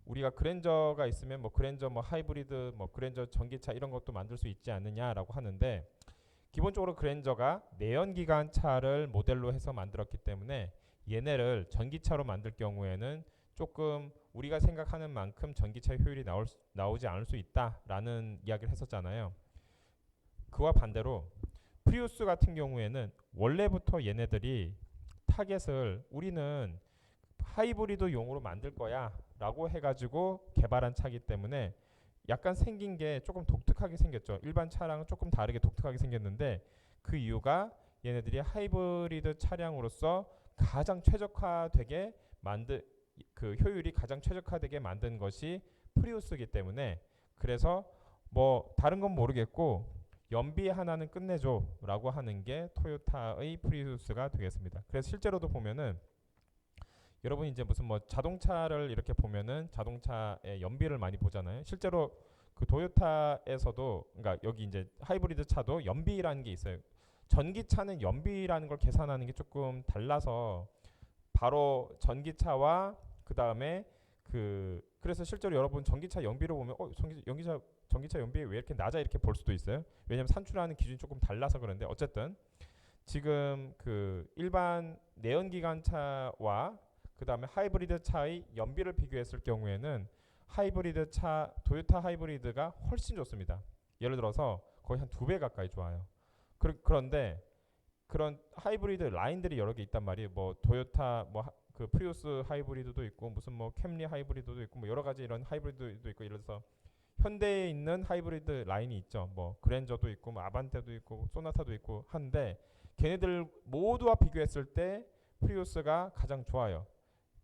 [SPEAKER 1] 우리가 그랜저가 있으면 뭐 그랜저 뭐 하이브리드 뭐 그랜저 전기차 이런 것도 만들 수 있지 않느냐라고 하는데 기본적으로 그랜저가 내연기관 차를 모델로 해서 만들었기 때문에 얘네를 전기차로 만들 경우에는 조금 우리가 생각하는 만큼 전기차 효율이 나오지 않을 수 있다라는 이야기를 했었잖아요. 그와 반대로 프리우스 같은 경우에는 원래부터 얘네들이 타겟을 우리는 하이브리드 용으로 만들 거야 라고 해가지고 개발한 차기 때문에 약간 생긴 게 조금 독특하게 생겼죠. 일반 차랑은 조금 다르게 독특하게 생겼는데 그 이유가 얘네들이 하이브리드 차량으로서 가장 최적화되게 그 효율이 가장 최적화되게 만든 것이 프리우스이기 때문에 그래서 뭐 다른 건 모르겠고 연비 하나는 끝내줘라고 하는 게 토요타의 프리우스가 되겠습니다. 그래서 실제로도 보면은 여러분이 이제 무슨 뭐 자동차를 이렇게 보면은 자동차의 연비를 많이 보잖아요. 실제로 그 도요타에서도 그러니까 여기 이제 하이브리드 차도 연비라는 게 있어요. 전기차는 연비라는 걸 계산하는 게 조금 달라서 바로 전기차와 그다음에 그래서 실제로 여러분 전기차 연비를 보면 전기차 연비 왜 이렇게 낮아 이렇게 볼 수도 있어요. 왜냐면 산출하는 기준이 조금 달라서 그런데 어쨌든 지금 그 일반 내연기관차와 그다음에 하이브리드 차의 연비를 비교했을 경우에는 하이브리드 차 도요타 하이브리드가 훨씬 좋습니다. 예를 들어서 거의 한 2배 가까이 좋아요. 그런데 그런 하이브리드 라인들이 여러 개 있단 말이에요. 뭐 도요타 뭐 그 프리우스 하이브리드도 있고 무슨 뭐 캠리 하이브리드도 있고 뭐 여러 가지 이런 하이브리드도 있고 예를 들어서 현대에 있는 하이브리드 라인이 있죠. 뭐 그랜저도 있고 뭐 아반떼도 있고 소나타도 있고 한데 걔네들 모두와 비교했을 때 프리우스가 가장 좋아요.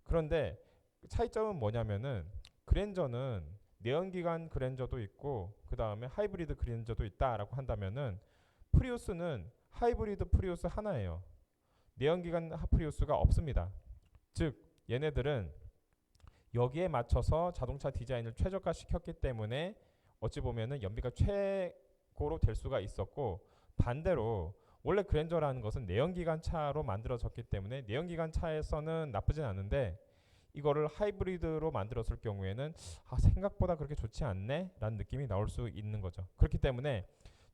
[SPEAKER 1] 그런데 차이점은 뭐냐면은 그랜저는 내연기관 그랜저도 있고 그 다음에 하이브리드 그랜저도 있다라고 한다면은 프리우스는 하이브리드 프리우스 하나예요. 내연기관 프리우스가 없습니다. 즉 얘네들은 여기에 맞춰서 자동차 디자인을 최적화시켰기 때문에 어찌 보면은 연비가 최고로 될 수가 있었고 반대로 원래 그랜저라는 것은 내연기관 차로 만들어졌기 때문에 내연기관 차에서는 나쁘진 않은데 이거를 하이브리드로 만들었을 경우에는 생각보다 그렇게 좋지 않네 라는 느낌이 나올 수 있는 거죠. 그렇기 때문에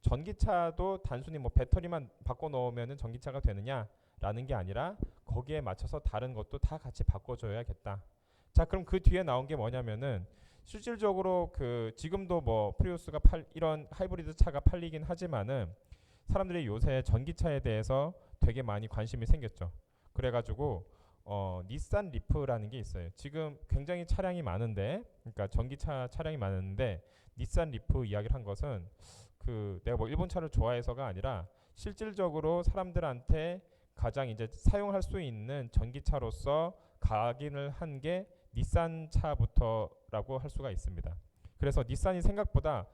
[SPEAKER 1] 전기차도 단순히 뭐 배터리만 바꿔 넣으면 전기차가 되느냐라는 게 아니라 거기에 맞춰서 다른 것도 다 같이 바꿔줘야겠다. 자, 그럼 그 뒤에 나온 게 뭐냐면은 실질적으로 그 지금도 뭐 프리우스가 이런 하이브리드 차가 팔리긴 하지만은 사람들이 요새 전기차에 대해서 되게 많이 관심이 생겼죠. 그래가지고 닛산 리프라는 게 있어요. 지금 굉장히 차량이 많은데, 그러니까 전기차 차량이 많은데 닛산 리프 이야기를 한 것은 내가 뭐 일본 차를 좋아해서가 아니라 실질적으로 사람들한테 가장 이제 사용할 수 있는 전기차로서 각인을 한 게 닛산 차부터라고 할 수가 있습니다. 그래서 닛산이 생각보다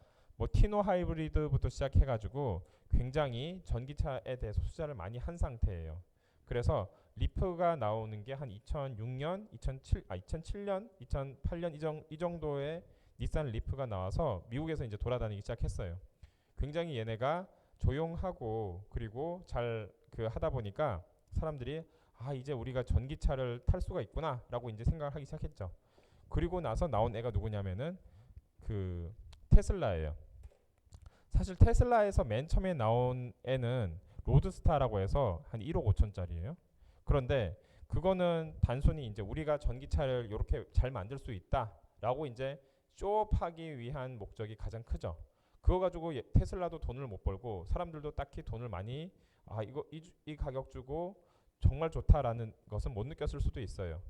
[SPEAKER 1] 뭐 티노 하이브리드부터 시작해가지고 굉장히 전기차에 대해서 투자를 많이 한 상태예요. 그래서 리프가 나오는 게 한 2006년, 2007년, 2008년 이 정도의 닛산 리프가 나와서 미국에서 이제 돌아다니기 시작했어요. 굉장히 얘네가 조용하고 그리고 잘 그 하다 보니까 사람들이 아 이제 우리가 전기차를 탈 수가 있구나라고 이제 생각을 하기 시작했죠. 그리고 나서 나온 애가 누구냐면은 그 테슬라예요. 사실 테슬라에서 맨 처음에 나온 애는 로드스타라고 해서 한 1억 5천짜리예요. 그런데 그거는 단순히 이제 우리가 전기차를 이렇게 잘 만들 수 있다라고 이제 쇼업하기 위한 목적이 가장 크죠. 그거 가지고 테슬라도 돈을 못 벌고 사람들도 딱히 돈을 많이 아 이거 이 가격 주고 정말 좋다라는 것은 못 느꼈을 수도 있어요.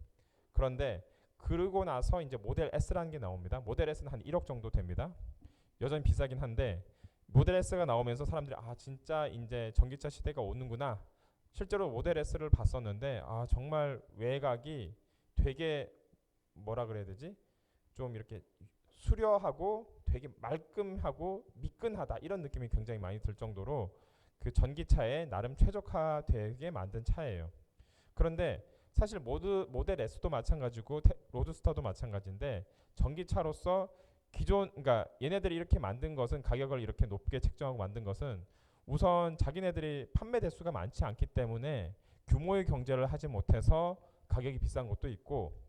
[SPEAKER 1] 그런데 그러고 나서 이제 모델 S라는 게 나옵니다. 모델 S는 한 1억 정도 됩니다. 여전히 비싸긴 한데 모델 S가 나오면서 사람들이 아 진짜 이제 전기차 시대가 오는구나. 실제로 모델 S를 봤었는데 아 정말 외곽이 되게 뭐라 그래야 되지? 좀 이렇게 수려하고 되게 말끔하고 미끈하다 이런 느낌이 굉장히 많이 들 정도로 그 전기차에 나름 최적화되게 만든 차예요. 그런데 사실 모델 S도 마찬가지고 로드스터도 마찬가지인데 전기차로서 기존 그러니까 얘네들이 이렇게 만든 것은 가격을 이렇게 높게 책정하고 만든 것은 우선 자기네들이 판매 대수가 많지 않기 때문에 규모의 경제를 하지 못해서 가격이 비싼 것도 있고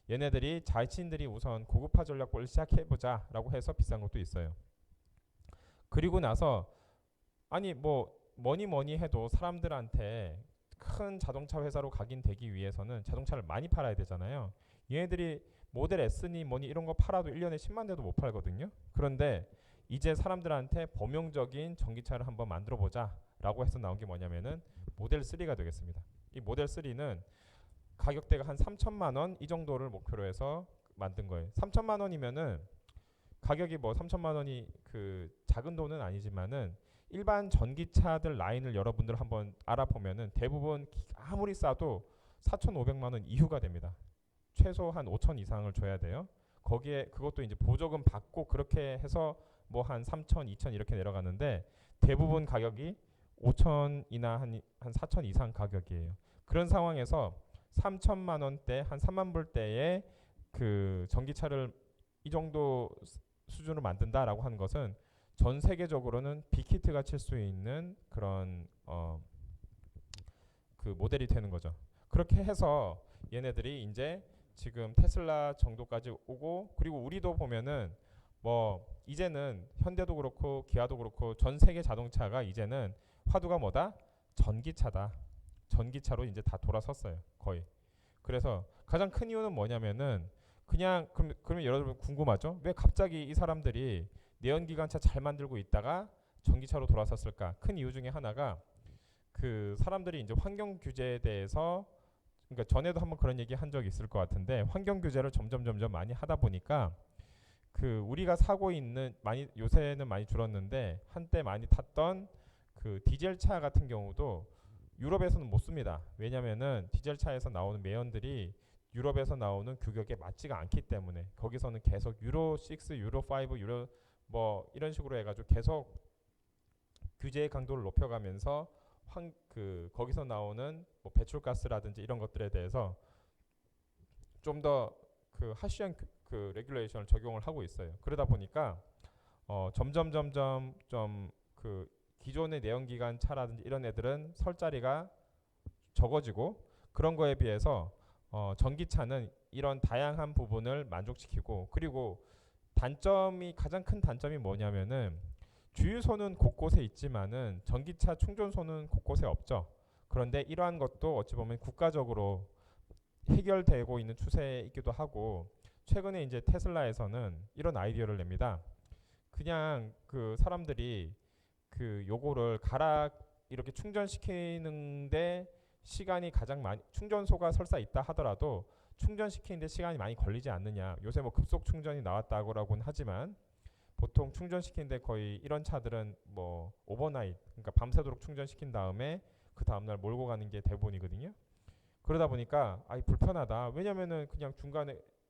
[SPEAKER 1] 얘네들이 자신들이 우선 고급화 전략을 시작해보자라고 해서 비싼 것도 있어요. 그리고 나서 아니 뭐 뭐니 해도 사람들한테 큰 자동차 회사로 각인되기 위해서는 자동차를 많이 팔아야 되잖아요. 얘네들이 모델 S니 뭐니 이런 거 팔아도 1년에 10만 대도 못 팔거든요. 그런데 이제 사람들한테 범용적인 전기차를 한번 만들어 보자라고 해서 나온 게 뭐냐면은 모델 3가 되겠습니다. 이 모델 3는 가격대가 한 3천만 원 이 정도를 목표로 해서 만든 거예요. 3천만 원이면은 가격이 뭐 3천만 원이 그 작은 돈은 아니지만은 일반 전기차들 라인을 여러분들 한번 알아보면은 대부분 아무리 싸도 4,500만 원 이후가 됩니다. 최소 한 5천 이상을 줘야 돼요. 거기에 그것도 이제 보조금 받고 그렇게 해서 뭐 한 3천, 2천 이렇게 내려가는데 대부분 가격이 5천이나 한 4천 이상 가격이에요. 그런 상황에서 3천만 원대, 한 3만 불대의 그 전기차를 이 정도 수준으로 만든다라고 하는 것은 전 세계적으로는 빅히트가 칠 수 있는 그런 그 모델이 되는 거죠. 그렇게 해서 얘네들이 이제 지금 테슬라 정도까지 오고 그리고 우리도 보면은 뭐 이제는 현대도 그렇고 기아도 그렇고 전 세계 자동차가 이제는 화두가 뭐다? 전기차다. 전기차로 이제 다 돌아섰어요. 거의. 그래서 가장 큰 이유는 뭐냐면은 그냥 그러면 여러분 궁금하죠? 왜 갑자기 이 사람들이 내연기관차 잘 만들고 있다가 전기차로 돌아섰을까? 큰 이유 중에 하나가 그 사람들이 이제 환경 규제에 대해서 그러니까 전에도 한번 그런 얘기 한 적이 있을 것 같은데 환경 규제를 점점 많이 하다 보니까 그 우리가 사고 있는 많이 요새는 많이 줄었는데 한때 많이 탔던 그 디젤 차 같은 경우도 유럽에서는 못 씁니다. 왜냐면은 디젤 차에서 나오는 매연들이 유럽에서 나오는 규격에 맞지가 않기 때문에 거기서는 계속 유로 6, 유로 5, 유로 뭐 이런 식으로 해가지고 계속 규제의 강도를 높여가면서 거기서 나오는 뭐 배출가스라든지 이런 것들에 대해서 좀 더 그 하시한 그 레귤레이션을 적용을 하고 있어요. 그러다 보니까 점점 좀 그 기존의 내연기관 차라든지 이런 애들은 설 자리가 적어지고 그런 거에 비해서 전기차는 이런 다양한 부분을 만족시키고 그리고 가장 큰 단점이 뭐냐면은 주유소는 곳곳에 있지만은 전기차 충전소는 곳곳에 없죠. 그런데 이러한 것도 어찌 보면 국가적으로 해결되고 있는 추세이기도 하고 최근에 이제 테슬라에서는 이런 아이디어를 냅니다. 그냥 그 사람들이 그 요거를 이렇게 충전시키는데 시간이 가장 많이 충전소가 설사 있다 하더라도 충전시키는데 시간이 많이 걸리지 않느냐. 요새 뭐 급속 충전이 나왔다고는 하지만 보통 충전시키는데 거의 이런 차들은 뭐 오버나잇 그러니까 밤새도록 충전시킨 다음에 그 다음날 몰고 가는 게 대부분이거든요. 그러다 보니까 불편하다. 왜냐면은 그냥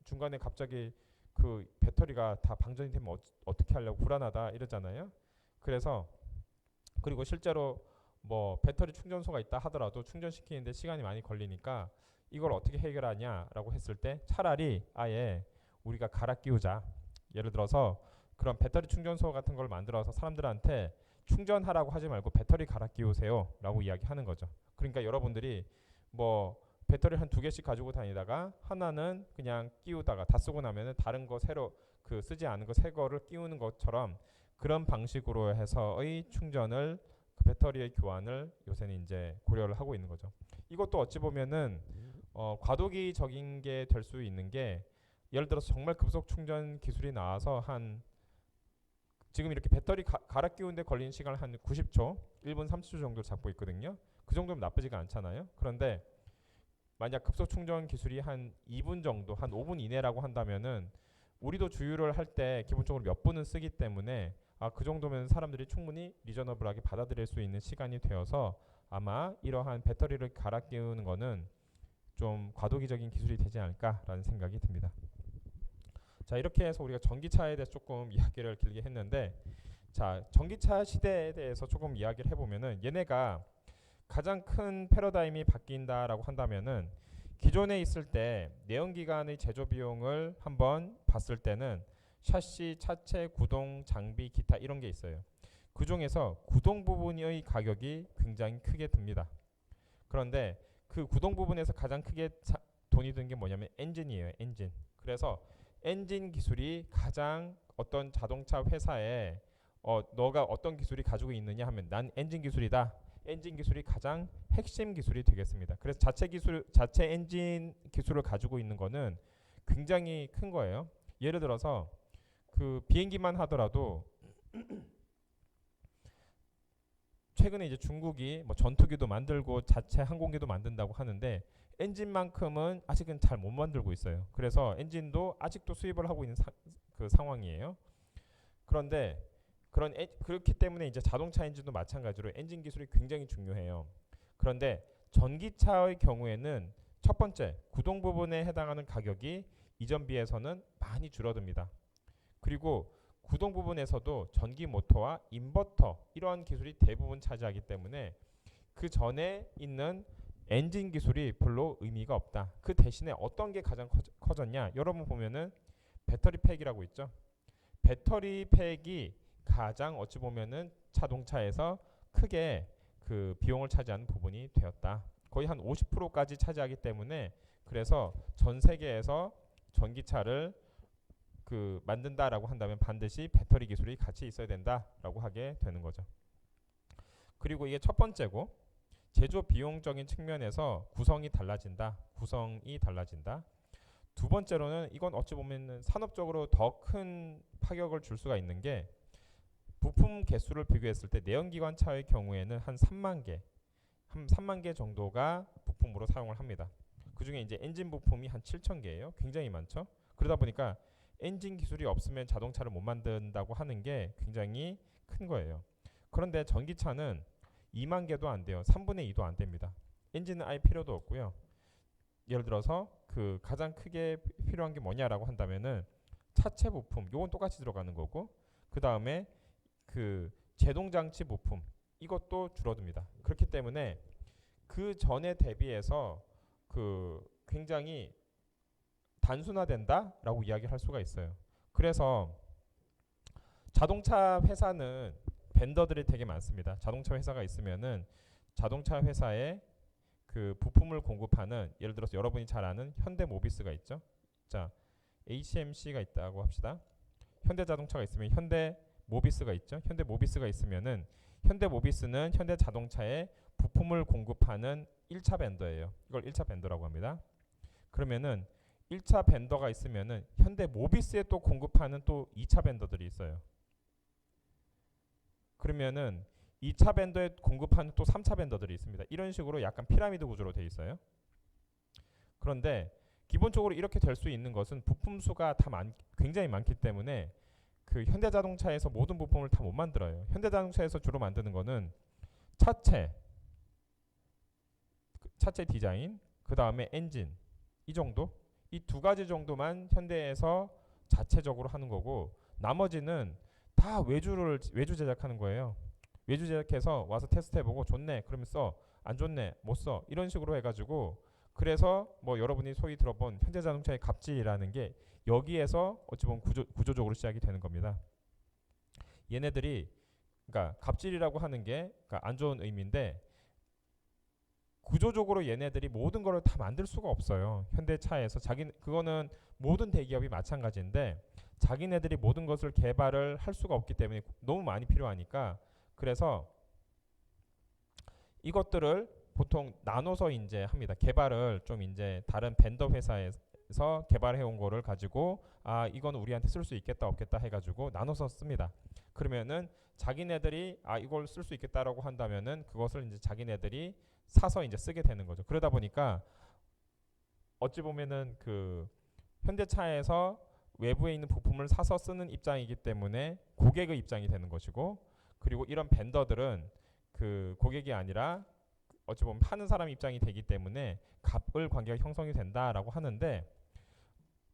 [SPEAKER 1] 중간에 갑자기 그 배터리가 다 방전이 되면 어떻게 하려고 불안하다 이러잖아요. 그래서 그리고 실제로 뭐 배터리 충전소가 있다 하더라도 충전시키는데 시간이 많이 걸리니까 이걸 어떻게 해결하냐라고 했을 때 차라리 아예 우리가 갈아 끼우자. 예를 들어서 그런 배터리 충전소 같은 걸 만들어서 사람들한테 충전하라고 하지 말고 배터리 갈아 끼우세요라고 이야기하는 거죠. 그러니까 여러분들이 뭐 배터리 한 두 개씩 가지고 다니다가 하나는 그냥 끼우다가 다 쓰고 나면은 다른 거 새로 그 쓰지 않은 거 새 거를 끼우는 것처럼 그런 방식으로 해서의 충전을 그 배터리의 교환을 요새는 이제 고려를 하고 있는 거죠. 이것도 어찌 보면은 과도기적인 게 될 수 있는 게 예를 들어서 정말 급속 충전 기술이 나와서 한 지금 이렇게 배터리 갈아 끼우는데 걸리는 시간을 한 90초, 1분 30초 정도 잡고 있거든요. 그 정도면 나쁘지가 않잖아요. 그런데 만약 급속 충전 기술이 한 2분 정도, 한 5분 이내라고 한다면은 우리도 주유를 할 때 기본적으로 몇 분은 쓰기 때문에 그 정도면 사람들이 충분히 리저너블하게 받아들일 수 있는 시간이 되어서 아마 이러한 배터리를 갈아 끼우는 거는 좀 과도기적인 기술이 되지 않을까라는 생각이 듭니다. 자, 이렇게 해서 우리가 전기차에 대해서 조금 이야기를 길게 했는데, 자, 전기차 시대에 대해서 조금 이야기를 해보면은 얘네가 가장 큰 패러다임이 바뀐다라고 한다면은 기존에 있을 때 내연기관의 제조 비용을 한번 봤을 때는 샤시, 차체, 구동, 장비, 기타 이런 게 있어요. 그 중에서 구동 부분의 가격이 굉장히 크게 듭니다. 그런데 그 구동 부분에서 가장 크게 돈이 드는 게 뭐냐면 엔진이에요. 엔진. 그래서 엔진 기술이 가장 어떤 자동차 회사에 너가 어떤 기술이 가지고 있느냐 하면 난 엔진 기술이다. 엔진 기술이 가장 핵심 기술이 되겠습니다. 그래서 자체 엔진 기술을 가지고 있는 거는 굉장히 큰 거예요. 예를 들어서 그 비행기만 하더라도 최근에 이제 중국이 뭐 전투기도 만들고 자체 항공기도 만든다고 하는데 엔진만큼은 아직은 잘 못 만들고 있어요. 그래서 엔진도 아직도 수입을 하고 있는 그 상황이에요. 그런데 그렇기 때문에 이제 자동차 엔진도 마찬가지로 엔진 기술이 굉장히 중요해요. 그런데 전기차의 경우에는 첫 번째 구동 부분에 해당하는 가격이 이전 비해서는 많이 줄어듭니다. 그리고 구동 부분에서도 전기 모터와 인버터 이러한 기술이 대부분 차지하기 때문에 그 전에 있는 엔진 기술이 별로 의미가 없다. 그 대신에 어떤 게 가장 커졌냐? 여러분 보면은 배터리 팩이라고 있죠. 배터리 팩이 가장 어찌 보면은 자동차에서 크게 그 비용을 차지하는 부분이 되었다. 거의 한 50%까지 차지하기 때문에 그래서 전 세계에서 전기차를 그 만든다라고 한다면 반드시 배터리 기술이 같이 있어야 된다라고 하게 되는 거죠. 그리고 이게 첫 번째고 제조 비용적인 측면에서 구성이 달라진다. 두 번째로는 이건 어찌 보면 산업적으로 더 큰 파격을 줄 수가 있는 게 부품 개수를 비교했을 때 내연기관 차의 경우에는 한 3만 개 정도가 부품으로 사용을 합니다. 그 중에 이제 엔진 부품이 한 7천 개예요. 굉장히 많죠. 그러다 보니까 엔진 기술이 없으면 자동차를 못 만든다고 하는 게 굉장히 큰 거예요. 그런데 전기차는 2만 개도 안 돼요. 3분의 2도 안 됩니다. 엔진은 아예 필요도 없고요. 예를 들어서 그 가장 크게 필요한 게 뭐냐라고 한다면은 차체 부품, 요건 똑같이 들어가는 거고, 그 다음에 그 제동 장치 부품, 이것도 줄어듭니다. 그렇기 때문에 그 전에 대비해서 그 굉장히 단순화된다라고 이야기할 수가 있어요. 그래서 자동차 회사는 벤더들이 되게 많습니다. 자동차 회사가 있으면은 자동차 회사에 그 부품을 공급하는 예를 들어서 여러분이 잘 아는 현대모비스가 있죠. 자, HMC가 있다고 합시다. 현대자동차가 있으면 현대모비스가 있죠. 현대모비스가 있으면은 현대모비스는 현대자동차에 부품을 공급하는 1차 벤더예요. 이걸 1차 벤더라고 합니다. 그러면은 1차 벤더가 있으면은 현대모비스에 또 공급하는 또 2차 벤더들이 있어요. 그러면은 2차 벤더에 공급하는 또 3차 벤더들이 있습니다. 이런 식으로 약간 피라미드 구조로 되어 있어요. 그런데 기본적으로 이렇게 될 수 있는 것은 부품 수가 굉장히 많기 때문에 그 현대자동차에서 모든 부품을 다 못 만들어요. 현대자동차에서 주로 만드는 거는 차체 디자인, 그 다음에 엔진 이 정도, 이 두 가지 정도만 현대에서 자체적으로 하는 거고 나머지는 다 외주 제작하는 거예요. 외주 제작해서 와서 테스트해보고 좋네 그러면 써, 안 좋네 못 써, 이런 식으로 해가지고 그래서 뭐 여러분이 소위 들어본 현대자동차의 갑질이라는 게 여기에서 어찌 보면 구조적으로 시작이 되는 겁니다. 얘네들이 그러니까 갑질이라고 하는 게 그러니까 안 좋은 의미인데 구조적으로 얘네들이 모든 걸 다 만들 수가 없어요. 현대차에서 그거는 모든 대기업이 마찬가지인데 자기네들이 모든 것을 개발을 할 수가 없기 때문에 너무 많이 필요하니까 그래서 이것들을 보통 나눠서 이제 합니다. 개발을 좀 이제 다른 벤더 회사에서 개발해 온 거를 가지고 아 이거는 우리한테 쓸 수 있겠다 없겠다 해가지고 나눠서 씁니다. 그러면은 자기네들이 아 이걸 쓸 수 있겠다라고 한다면은 그것을 이제 자기네들이 사서 이제 쓰게 되는 거죠. 그러다 보니까 어찌 보면은 그 현대차에서 외부에 있는 부품을 사서 쓰는 입장이기 때문에 고객의 입장이 되는 것이고 그리고 이런 벤더들은 그 고객이 아니라 어찌 보면 파는 사람 입장이 되기 때문에 갑을 관계가 형성이 된다라고 하는데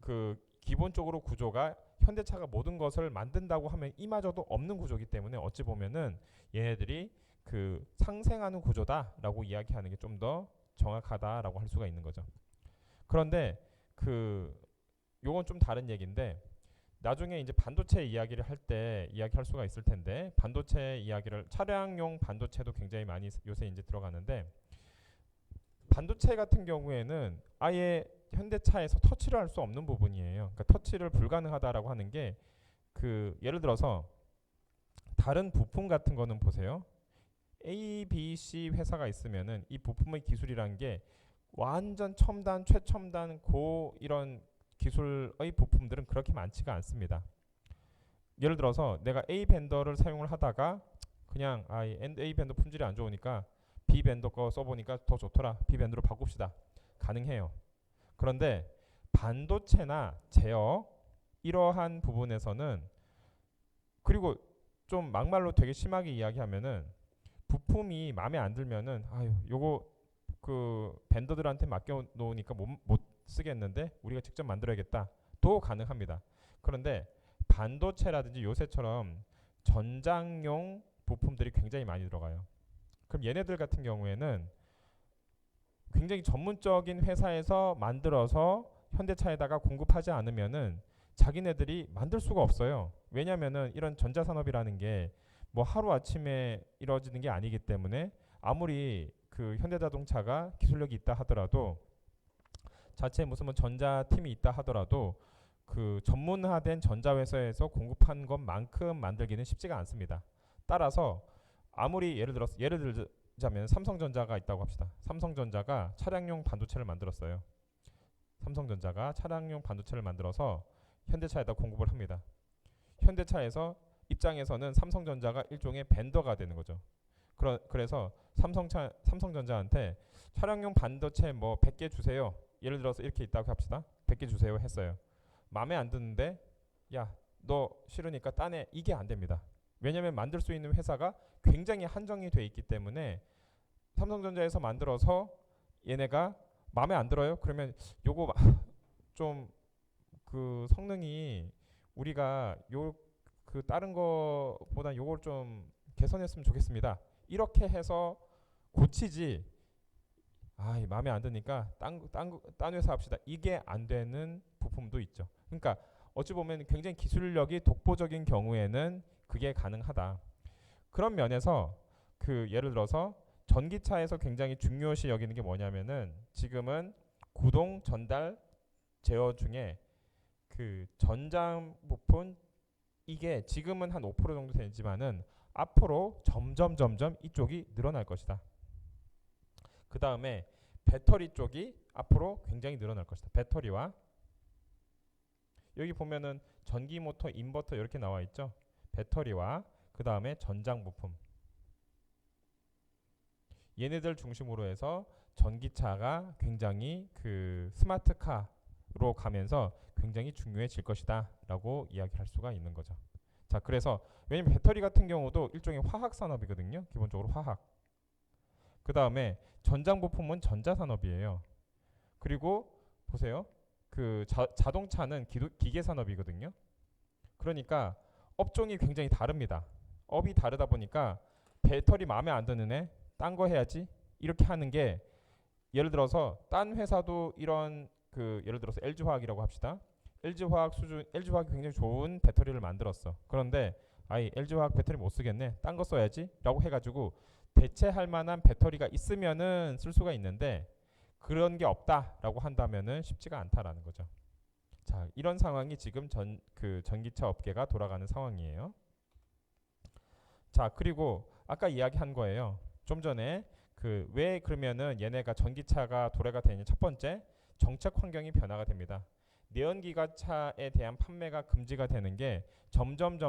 [SPEAKER 1] 그 기본적으로 구조가 현대차가 모든 것을 만든다고 하면 이마저도 없는 구조이기 때문에 어찌 보면은 얘네들이 그 상생하는 구조다라고 이야기하는 게 좀 더 정확하다라고 할 수가 있는 거죠. 그런데 그 요건 좀 다른 얘기인데 나중에 이제 반도체 이야기를 할 때 이야기할 수가 있을 텐데 반도체 이야기를 차량용 반도체도 굉장히 많이 요새 이제 들어가는데 반도체 같은 경우에는 아예 현대차에서 터치를 할 수 없는 부분이에요. 그러니까 터치를 불가능하다라고 하는 게 그 예를 들어서 다른 부품 같은 거는 보세요. A, B, C 회사가 있으면은 이 부품의 기술이란 게 완전 첨단, 최첨단 이런 기술의 부품들은 그렇게 많지가 않습니다. 예를 들어서 내가 A 벤더를 사용을 하다가 그냥 A 벤더 품질이 안 좋으니까 B 벤더 거 써보니까 더 좋더라. B 벤더로 바꿉시다. 가능해요. 그런데 반도체나 제어 이러한 부분에서는 그리고 좀 막말로 되게 심하게 이야기하면은 부품이 마음에 안 들면은 아유 요거 그 벤더들한테 맡겨 놓으니까 못 쓰겠는데 우리가 직접 만들어야겠다 도 가능합니다. 그런데 반도체라든지 요새처럼 전장용 부품들이 굉장히 많이 들어가요. 그럼 얘네들 같은 경우에는 굉장히 전문적인 회사에서 만들어서 현대차에다가 공급하지 않으면은 자기네들이 만들 수가 없어요. 왜냐면은 이런 전자산업이라는 게 뭐 하루 아침에 이루어지는 게 아니기 때문에 아무리 그 현대자동차가 기술력이 있다 하더라도 자체 무슨 뭐 전자팀이 있다 하더라도 그 전문화된 전자회사에서 공급한 것만큼 만들기는 쉽지가 않습니다. 따라서 아무리 예를 들자면 삼성전자가 있다고 합시다. 삼성전자가 차량용 반도체를 만들었어요. 삼성전자가 차량용 반도체를 만들어서 현대차에다 공급을 합니다. 현대차에서 입장에서는 삼성전자가 일종의 벤더가 되는 거죠. 그래서 삼성전자한테 차량용 반도체 뭐 100개 주세요. 예를 들어서 이렇게 있다고 합시다. 100개 주세요 했어요. 마음에 안 드는데 야, 너 싫으니까 따내. 이게 안 됩니다. 왜냐하면 만들 수 있는 회사가 굉장히 한정이 돼 있기 때문에 삼성전자에서 만들어서 얘네가 마음에 안 들어요. 그러면 요거 좀 그 성능이 우리가 요 그 다른 거보다 요걸 좀 개선했으면 좋겠습니다. 이렇게 해서 고치지. 마음에 안 드니까 딴 회사 합시다. 이게 안 되는 부품도 있죠. 그러니까 어찌 보면 굉장히 기술력이 독보적인 경우에는 그게 가능하다. 그런 면에서 그 예를 들어서 전기차에서 굉장히 중요시 여기는 게 뭐냐면은 지금은 구동 전달 제어 중에 그 전장 부품 이게 지금은 한 5% 정도 되지만은 앞으로 점점 이쪽이 늘어날 것이다. 그 다음에 배터리 쪽이 앞으로 굉장히 늘어날 것이다. 배터리와 여기 보면은 전기 모터, 인버터 이렇게 나와 있죠. 배터리와 그 다음에 전장 부품. 얘네들 중심으로 해서 전기차가 굉장히 그 스마트카로 가면서 굉장히 중요해질 것이다라고 이야기할 수가 있는 거죠. 자, 그래서 왜냐면 배터리 같은 경우도 일종의 화학 산업이거든요. 기본적으로 화학. 그 다음에 전장 부품은 전자 산업이에요. 그리고 보세요. 그 자동차는 기계 산업이거든요. 그러니까 업종이 굉장히 다릅니다. 업이 다르다 보니까 배터리 마음에 안 드는 애, 딴 거 해야지. 이렇게 하는 게 예를 들어서 딴 회사도 이런 그 예를 들어서 LG화학이라고 합시다. LG화학이 굉장히 좋은 배터리를 만들었어. 그런데 아이 LG화학 배터리 못 쓰겠네. 딴 거 써야지라고 해가지고 대체할 만한 배터리가 있으면은 쓸 수가 있는데 그런 게 없다라고 한다면은 쉽지가 않다라는 거죠. 자, 이런 상황이 지금 전기차 업계가 돌아가는 상황이에요. 자, 그리고 아까 이야기한 거예요. 좀 전에 그 왜 그러면은 얘네가 전기차가 도래가 되냐? 첫 번째, 정책 환경이 변화가 됩니다. 내연기관차에 대한 판매가 금지가 되는 게 점점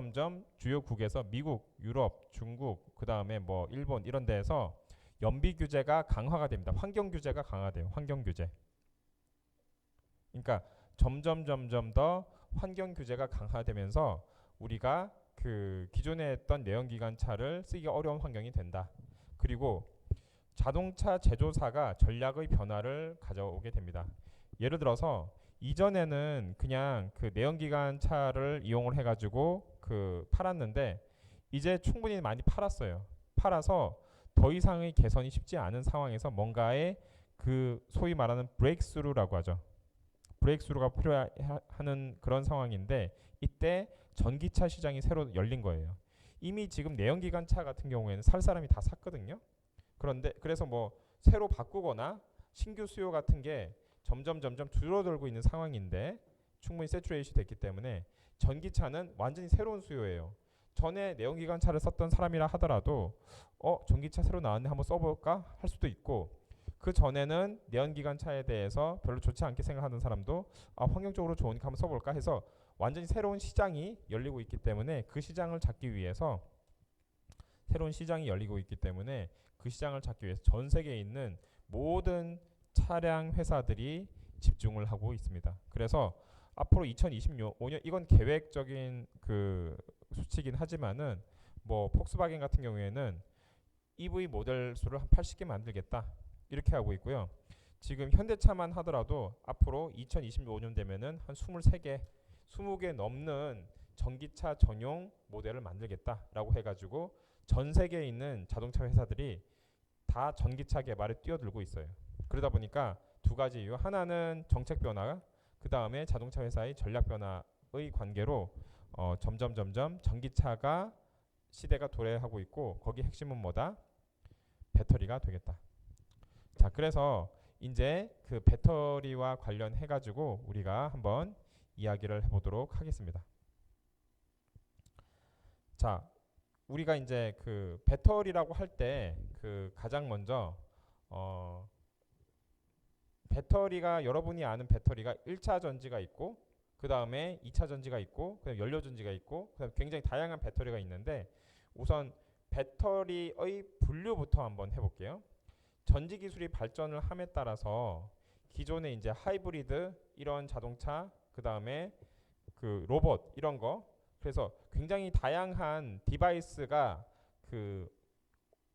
[SPEAKER 1] 주요국에서 미국, 유럽, 중국, 그다음에 뭐 일본 이런 데에서 연비 규제가 강화가 됩니다. 환경 규제가 강화돼요. 환경 규제. 그러니까 점점 더 환경 규제가 강화되면서 우리가 그 기존에 했던 내연기관차를 쓰기 어려운 환경이 된다. 그리고 자동차 제조사가 전략의 변화를 가져오게 됩니다. 예를 들어서 이전에는 그냥 그 내연기관차를 이용을 해가지고 그 팔았는데 이제 충분히 많이 팔았어요. 팔아서 더 이상의 개선이 쉽지 않은 상황에서 뭔가의 그 소위 말하는 브레이크스루라고 하죠. 브레이크스루가 필요하는 그런 상황인데 이때 전기차 시장이 새로 열린 거예요. 이미 지금 내연기관차 같은 경우에는 살 사람이 다 샀거든요. 그런데 그래서 뭐 새로 바꾸거나 신규 수요 같은 게 점점 줄어들고 있는 상황인데 충분히 세츄레이션 됐기 때문에 전기차는 완전히 새로운 수요예요. 전에 내연기관차를 썼던 사람이라 하더라도 전기차 새로 나왔네 한번 써볼까 할 수도 있고 그 전에는 내연기관차에 대해서 별로 좋지 않게 생각하는 사람도 환경적으로 좋으니까 한번 써볼까 해서 완전히 새로운 시장이 열리고 있기 때문에 그 시장을 잡기 위해서 새로운 시장이 열리고 있기 때문에 그 시장을 잡기 위해서 전 세계에 있는 모든 차량 회사들이 집중을 하고 있습니다. 그래서 앞으로 2025년 이건 계획적인 그 수치긴 하지만은 뭐 폭스바겐 같은 경우에는 EV 모델 수를 한 80개 만들겠다 이렇게 하고 있고요. 지금 현대차만 하더라도 앞으로 2025년 되면은 한 23개, 20개 넘는 전기차 전용 모델을 만들겠다라고 해가지고 전 세계에 있는 자동차 회사들이 다 전기차 개발에 뛰어들고 있어요. 그러다 보니까 두 가지 이유. 하나는 정책 변화, 그 다음에 자동차 회사의 전략 변화의 관계로 점점 전기차가 시대가 도래하고 있고 거기 핵심은 뭐다? 배터리가 되겠다. 자, 그래서 이제 그 배터리와 관련해 가지고 우리가 한번 이야기를 해보도록 하겠습니다. 자, 우리가 이제 그 배터리라고 할 때 그 가장 먼저 배터리가 여러분이 아는 배터리가 1차 전지가 있고 그 다음에 2차 전지가 있고 그다음에 연료 전지가 있고 그다음에 굉장히 다양한 배터리가 있는데 우선 배터리의 분류부터 한번 해볼게요. 전지 기술이 발전을 함에 따라서 기존의 이제 하이브리드 이런 자동차 그 다음에 그 로봇 이런 거 그래서 굉장히 다양한 디바이스가 그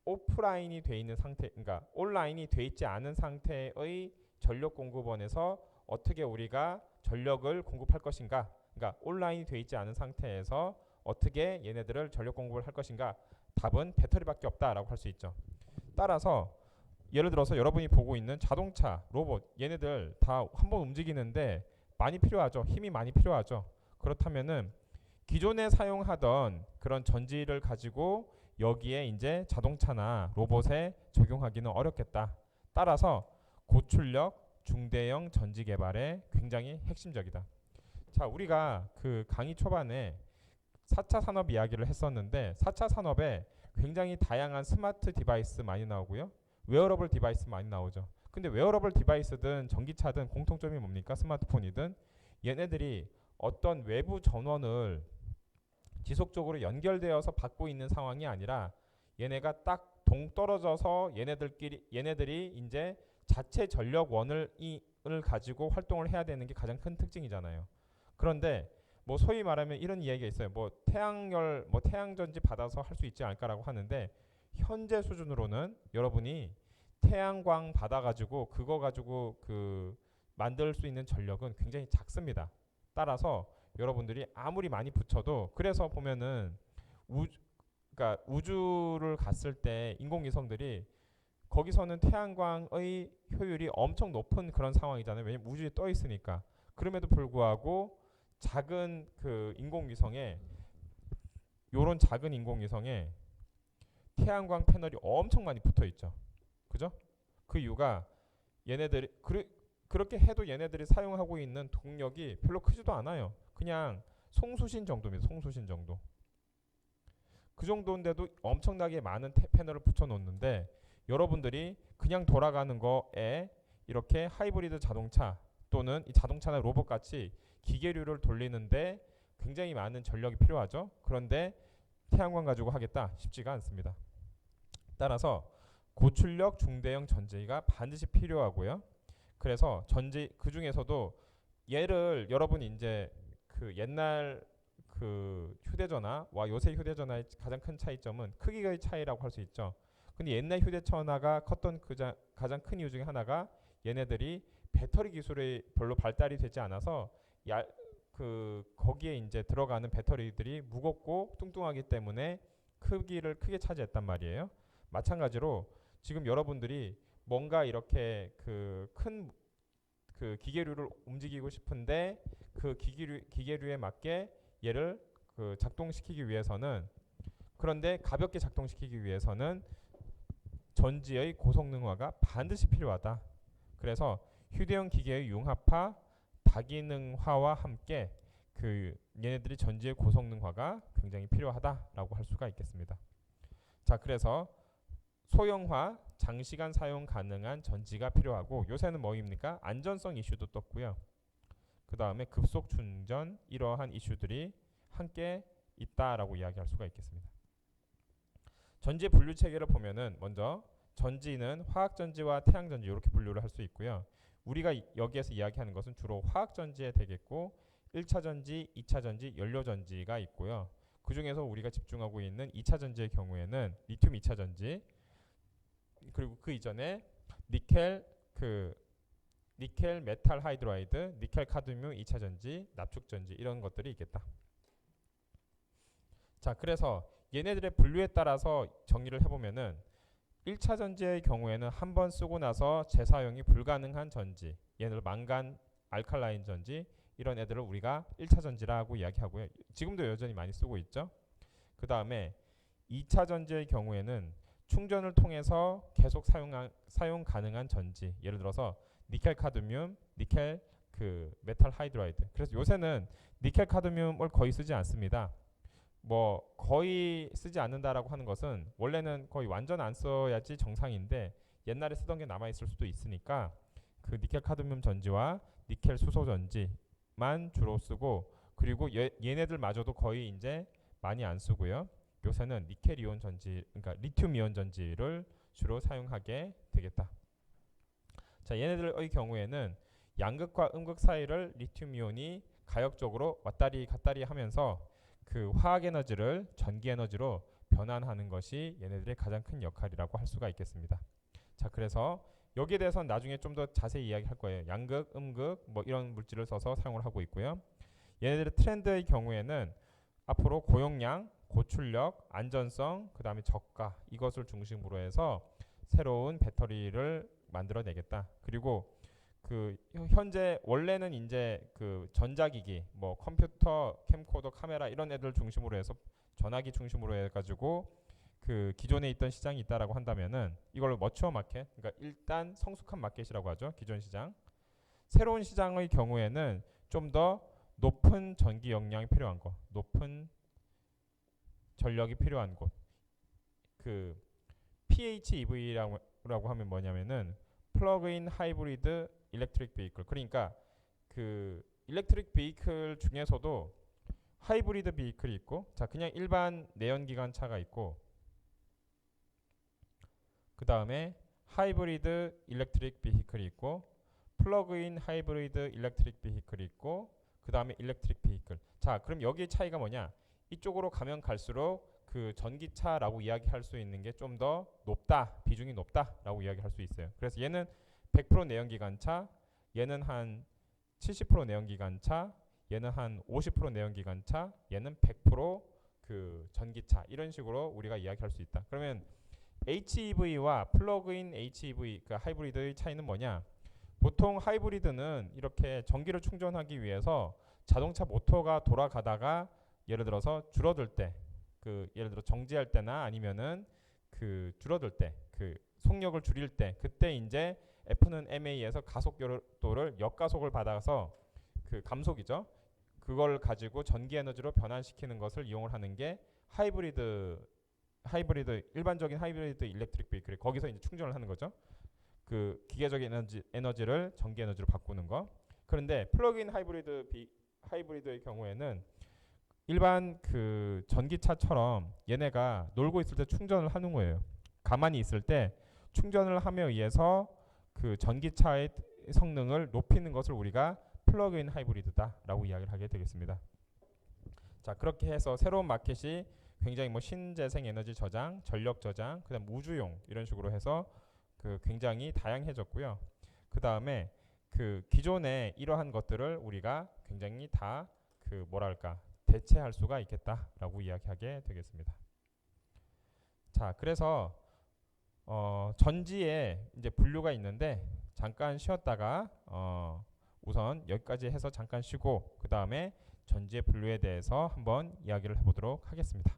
[SPEAKER 1] 오프라인이 돼 있는 상태, 그러니까 온라인이 돼 있지 않은 상태의 전력 공급원에서 어떻게 우리가 전력을 공급할 것인가, 그러니까 온라인이 돼 있지 않은 상태에서 어떻게 얘네들을 전력 공급을 할 것인가, 답은 배터리밖에 없다라고 할 수 있죠. 따라서 예를 들어서 여러분이 보고 있는 자동차, 로봇 얘네들 다 한번 움직이는데 많이 필요하죠. 힘이 많이 필요하죠. 그렇다면은 기존에 사용하던 그런 전지를 가지고 여기에 이제 자동차나 로봇에 적용하기는 어렵겠다. 따라서 고출력 중대형 전지 개발에 굉장히 핵심적이다. 자, 우리가 그 강의 초반에 4차 산업 이야기를 했었는데 4차 산업에 굉장히 다양한 스마트 디바이스 많이 나오고요. 웨어러블 디바이스 많이 나오죠. 근데 웨어러블 디바이스든 전기차든 공통점이 뭡니까? 스마트폰이든 얘네들이 어떤 외부 전원을 지속적으로 연결되어서 받고 있는 상황이 아니라 얘네가 딱 동떨어져서 얘네들이 이제 자체 전력원을 가지고 활동을 해야 되는 게 가장 큰 특징이잖아요. 그런데 뭐 소위 말하면 이런 이야기가 있어요. 뭐 태양열, 뭐 태양전지 받아서 할 수 있지 않을까라고 하는데 현재 수준으로는 여러분이 태양광 받아가지고 그거 가지고 그 만들 수 있는 전력은 굉장히 작습니다. 따라서 여러분들이 아무리 많이 붙여도 그래서 보면은 그러니까 우주를 갔을 때 인공위성들이 거기서는 태양광의 효율이 엄청 높은 그런 상황이잖아요. 왜냐면 우주에 떠 있으니까. 그럼에도 불구하고 작은 그 인공위성에 요런 작은 인공위성에 태양광 패널이 엄청 많이 붙어 있죠. 그죠? 그 이유가 얘네들이 그렇게 해도 얘네들이 사용하고 있는 동력이 별로 크지도 않아요. 그냥 송수신 정도입니다. 송수신 정도. 그 정도인데도 엄청나게 많은 패널을 붙여 놓는데 여러분들이 그냥 돌아가는 거에 이렇게 하이브리드 자동차 또는 이 자동차나 로봇 같이 기계류를 돌리는데 굉장히 많은 전력이 필요하죠. 그런데 태양광 가지고 하겠다 쉽지가 않습니다. 따라서 고출력 중대형 전지가 반드시 필요하고요. 그래서 전지 그 중에서도 얘를 여러분이 이제 그 옛날 그 휴대전화와 요새 휴대전화의 가장 큰 차이점은 크기의 차이라고 할 수 있죠. 근데 옛날 휴대전화가 컸던 가장 큰 이유 중에 하나가 얘네들이 배터리 기술이 별로 발달이 되지 않아서 거기에 이제 들어가는 배터리들이 무겁고 뚱뚱하기 때문에 크기를 크게 차지했단 말이에요. 마찬가지로 지금 여러분들이 뭔가 이렇게 그 큰 그 기계류를 움직이고 싶은데 그 기계류에 맞게 얘를 그 작동시키기 위해서는 그런데 가볍게 작동시키기 위해서는 전지의 고성능화가 반드시 필요하다. 그래서 휴대용 기계의 융합화, 다기능화와 함께 그 얘네들이 전지의 고성능화가 굉장히 필요하다라고 할 수가 있겠습니다. 자, 그래서 소형화, 장시간 사용 가능한 전지가 필요하고 요새는 뭐입니까? 안전성 이슈도 떴고요. 그 다음에 급속 충전 이러한 이슈들이 함께 있다라고 이야기할 수가 있겠습니다. 전지 분류 체계를 보면은 먼저 전지는 화학 전지와 태양 전지 이렇게 분류를 할 수 있고요. 우리가 여기에서 이야기하는 것은 주로 화학 전지에 되겠고 1차 전지, 2차 전지, 연료 전지가 있고요. 그 중에서 우리가 집중하고 있는 2차 전지의 경우에는 리튬 2차 전지 그리고 그 이전에 니켈 메탈 하이드라이드, 니켈 카드뮴 2차 전지, 납축 전지 이런 것들이 있겠다. 자, 그래서 얘네들의 분류에 따라서 정리를 해보면은 1차 전지의 경우에는 한 번 쓰고 나서 재사용이 불가능한 전지, 얘네들 망간, 알칼라인 전지 이런 애들을 우리가 1차 전지라고 이야기하고요. 지금도 여전히 많이 쓰고 있죠. 그 다음에 2차 전지의 경우에는 충전을 통해서 계속 사용 가능한 전지, 예를 들어서 니켈 카드뮴, 니켈 메탈 하이드라이드. 그래서 요새는 니켈 카드뮴을 거의 쓰지 않습니다. 뭐 거의 쓰지 않는다라고 하는 것은 원래는 거의 완전 안 써야지 정상인데 옛날에 쓰던 게 남아 있을 수도 있으니까 그 니켈 카드뮴 전지와 니켈 수소 전지만 주로 쓰고 그리고 얘네들마저도 거의 이제 많이 안 쓰고요. 요새는 니켈 이온 전지, 그러니까 리튬 이온 전지를 주로 사용하게 되겠다. 자, 얘네들의 경우에는 양극과 음극 사이를 리튬 이온이 가역적으로 왔다리 갔다리 하면서 그 화학 에너지를 전기 에너지로 변환하는 것이 얘네들의 가장 큰 역할이라고 할 수가 있겠습니다. 자, 그래서 여기에 대해서는 나중에 좀 더 자세히 이야기할 거예요. 양극, 음극 뭐 이런 물질을 써서 사용을 하고 있고요. 얘네들의 트렌드의 경우에는 앞으로 고용량, 고출력, 안전성, 그 다음에 저가 이것을 중심으로 해서 새로운 배터리를 만들어내겠다. 그리고 그 현재 원래는 이제 그 전자기기, 뭐 컴퓨터, 캠코더, 카메라 이런 애들 중심으로 해서 전화기 중심으로 해가지고 그 기존에 있던 시장이 있다라고 한다면은 이걸 머추어 마켓, 그러니까 일단 성숙한 마켓이라고 하죠. 기존 시장. 새로운 시장의 경우에는 좀 더 높은 전기 역량이 필요한 거, 높은 전력이 필요한 곳. 그 PHEV라고 하면 뭐냐면은 플러그인 하이브리드 일렉트릭 베이클. 그러니까 그 일렉트릭 베이클 중에서도 하이브리드 베이클이 있고, 자 그냥 일반 내연기관차가 있고, 그 다음에 하이브리드 일렉트릭 베이클이 있고, 플러그인 하이브리드 일렉트릭 베이클이 있고, 그 다음에 일렉트릭 베이클. 자, 그럼 여기의 차이가 뭐냐? 이쪽으로 가면 갈수록 그 전기차라고 이야기할 수 있는 게 좀 더 높다, 비중이 높다라고 이야기할 수 있어요. 그래서 얘는 100% 내연기관차, 얘는 한 70% 내연기관차, 얘는 한 50% 내연기관차, 얘는 100% 전기차, 이런 식으로 우리가 이야기할 수 있다. 그러면 HEV와 플러그인 HEV, 그 하이브리드의 차이는 뭐냐? 보통 하이브리드는 이렇게 전기를 충전하기 위해서 자동차 모터가 돌아가다가 예를 들어서 줄어들 때, 예를 들어 정지할 때나 아니면은 줄어들 때, 속력을 줄일 때, 그때 이제 F는 ma에서 가속도를 역가속을 받아서 감속이죠. 그걸 가지고 전기 에너지로 변환시키는 것을 이용을 하는 게 일반적인 하이브리드 일렉트릭 베이클, 거기서 이제 충전을 하는 거죠. 기계적인 에너지를 전기 에너지로 바꾸는 거. 그런데 플러그인 하이브리드의 경우에는 일반 전기차처럼 얘네가 놀고 있을 때 충전을 하는 거예요. 가만히 있을 때 충전을 함에 의해서 전기차의 성능을 높이는 것을 우리가 플러그인 하이브리드다라고 이야기를 하게 되겠습니다. 자, 그렇게 해서 새로운 마켓이 굉장히 신재생 에너지 저장, 전력 저장, 그다음 우주용, 이런 식으로 해서 굉장히 다양해졌고요. 그 다음에 기존의 이러한 것들을 우리가 굉장히 다 대체할 수가 있겠다라고 이야기하게 되겠습니다. 자, 그래서 전지에 이제 분류가 있는데 잠깐 쉬었다가 우선 여기까지 해서 잠깐 쉬고 그 다음에 전지의 분류에 대해서 한번 이야기를 해보도록 하겠습니다.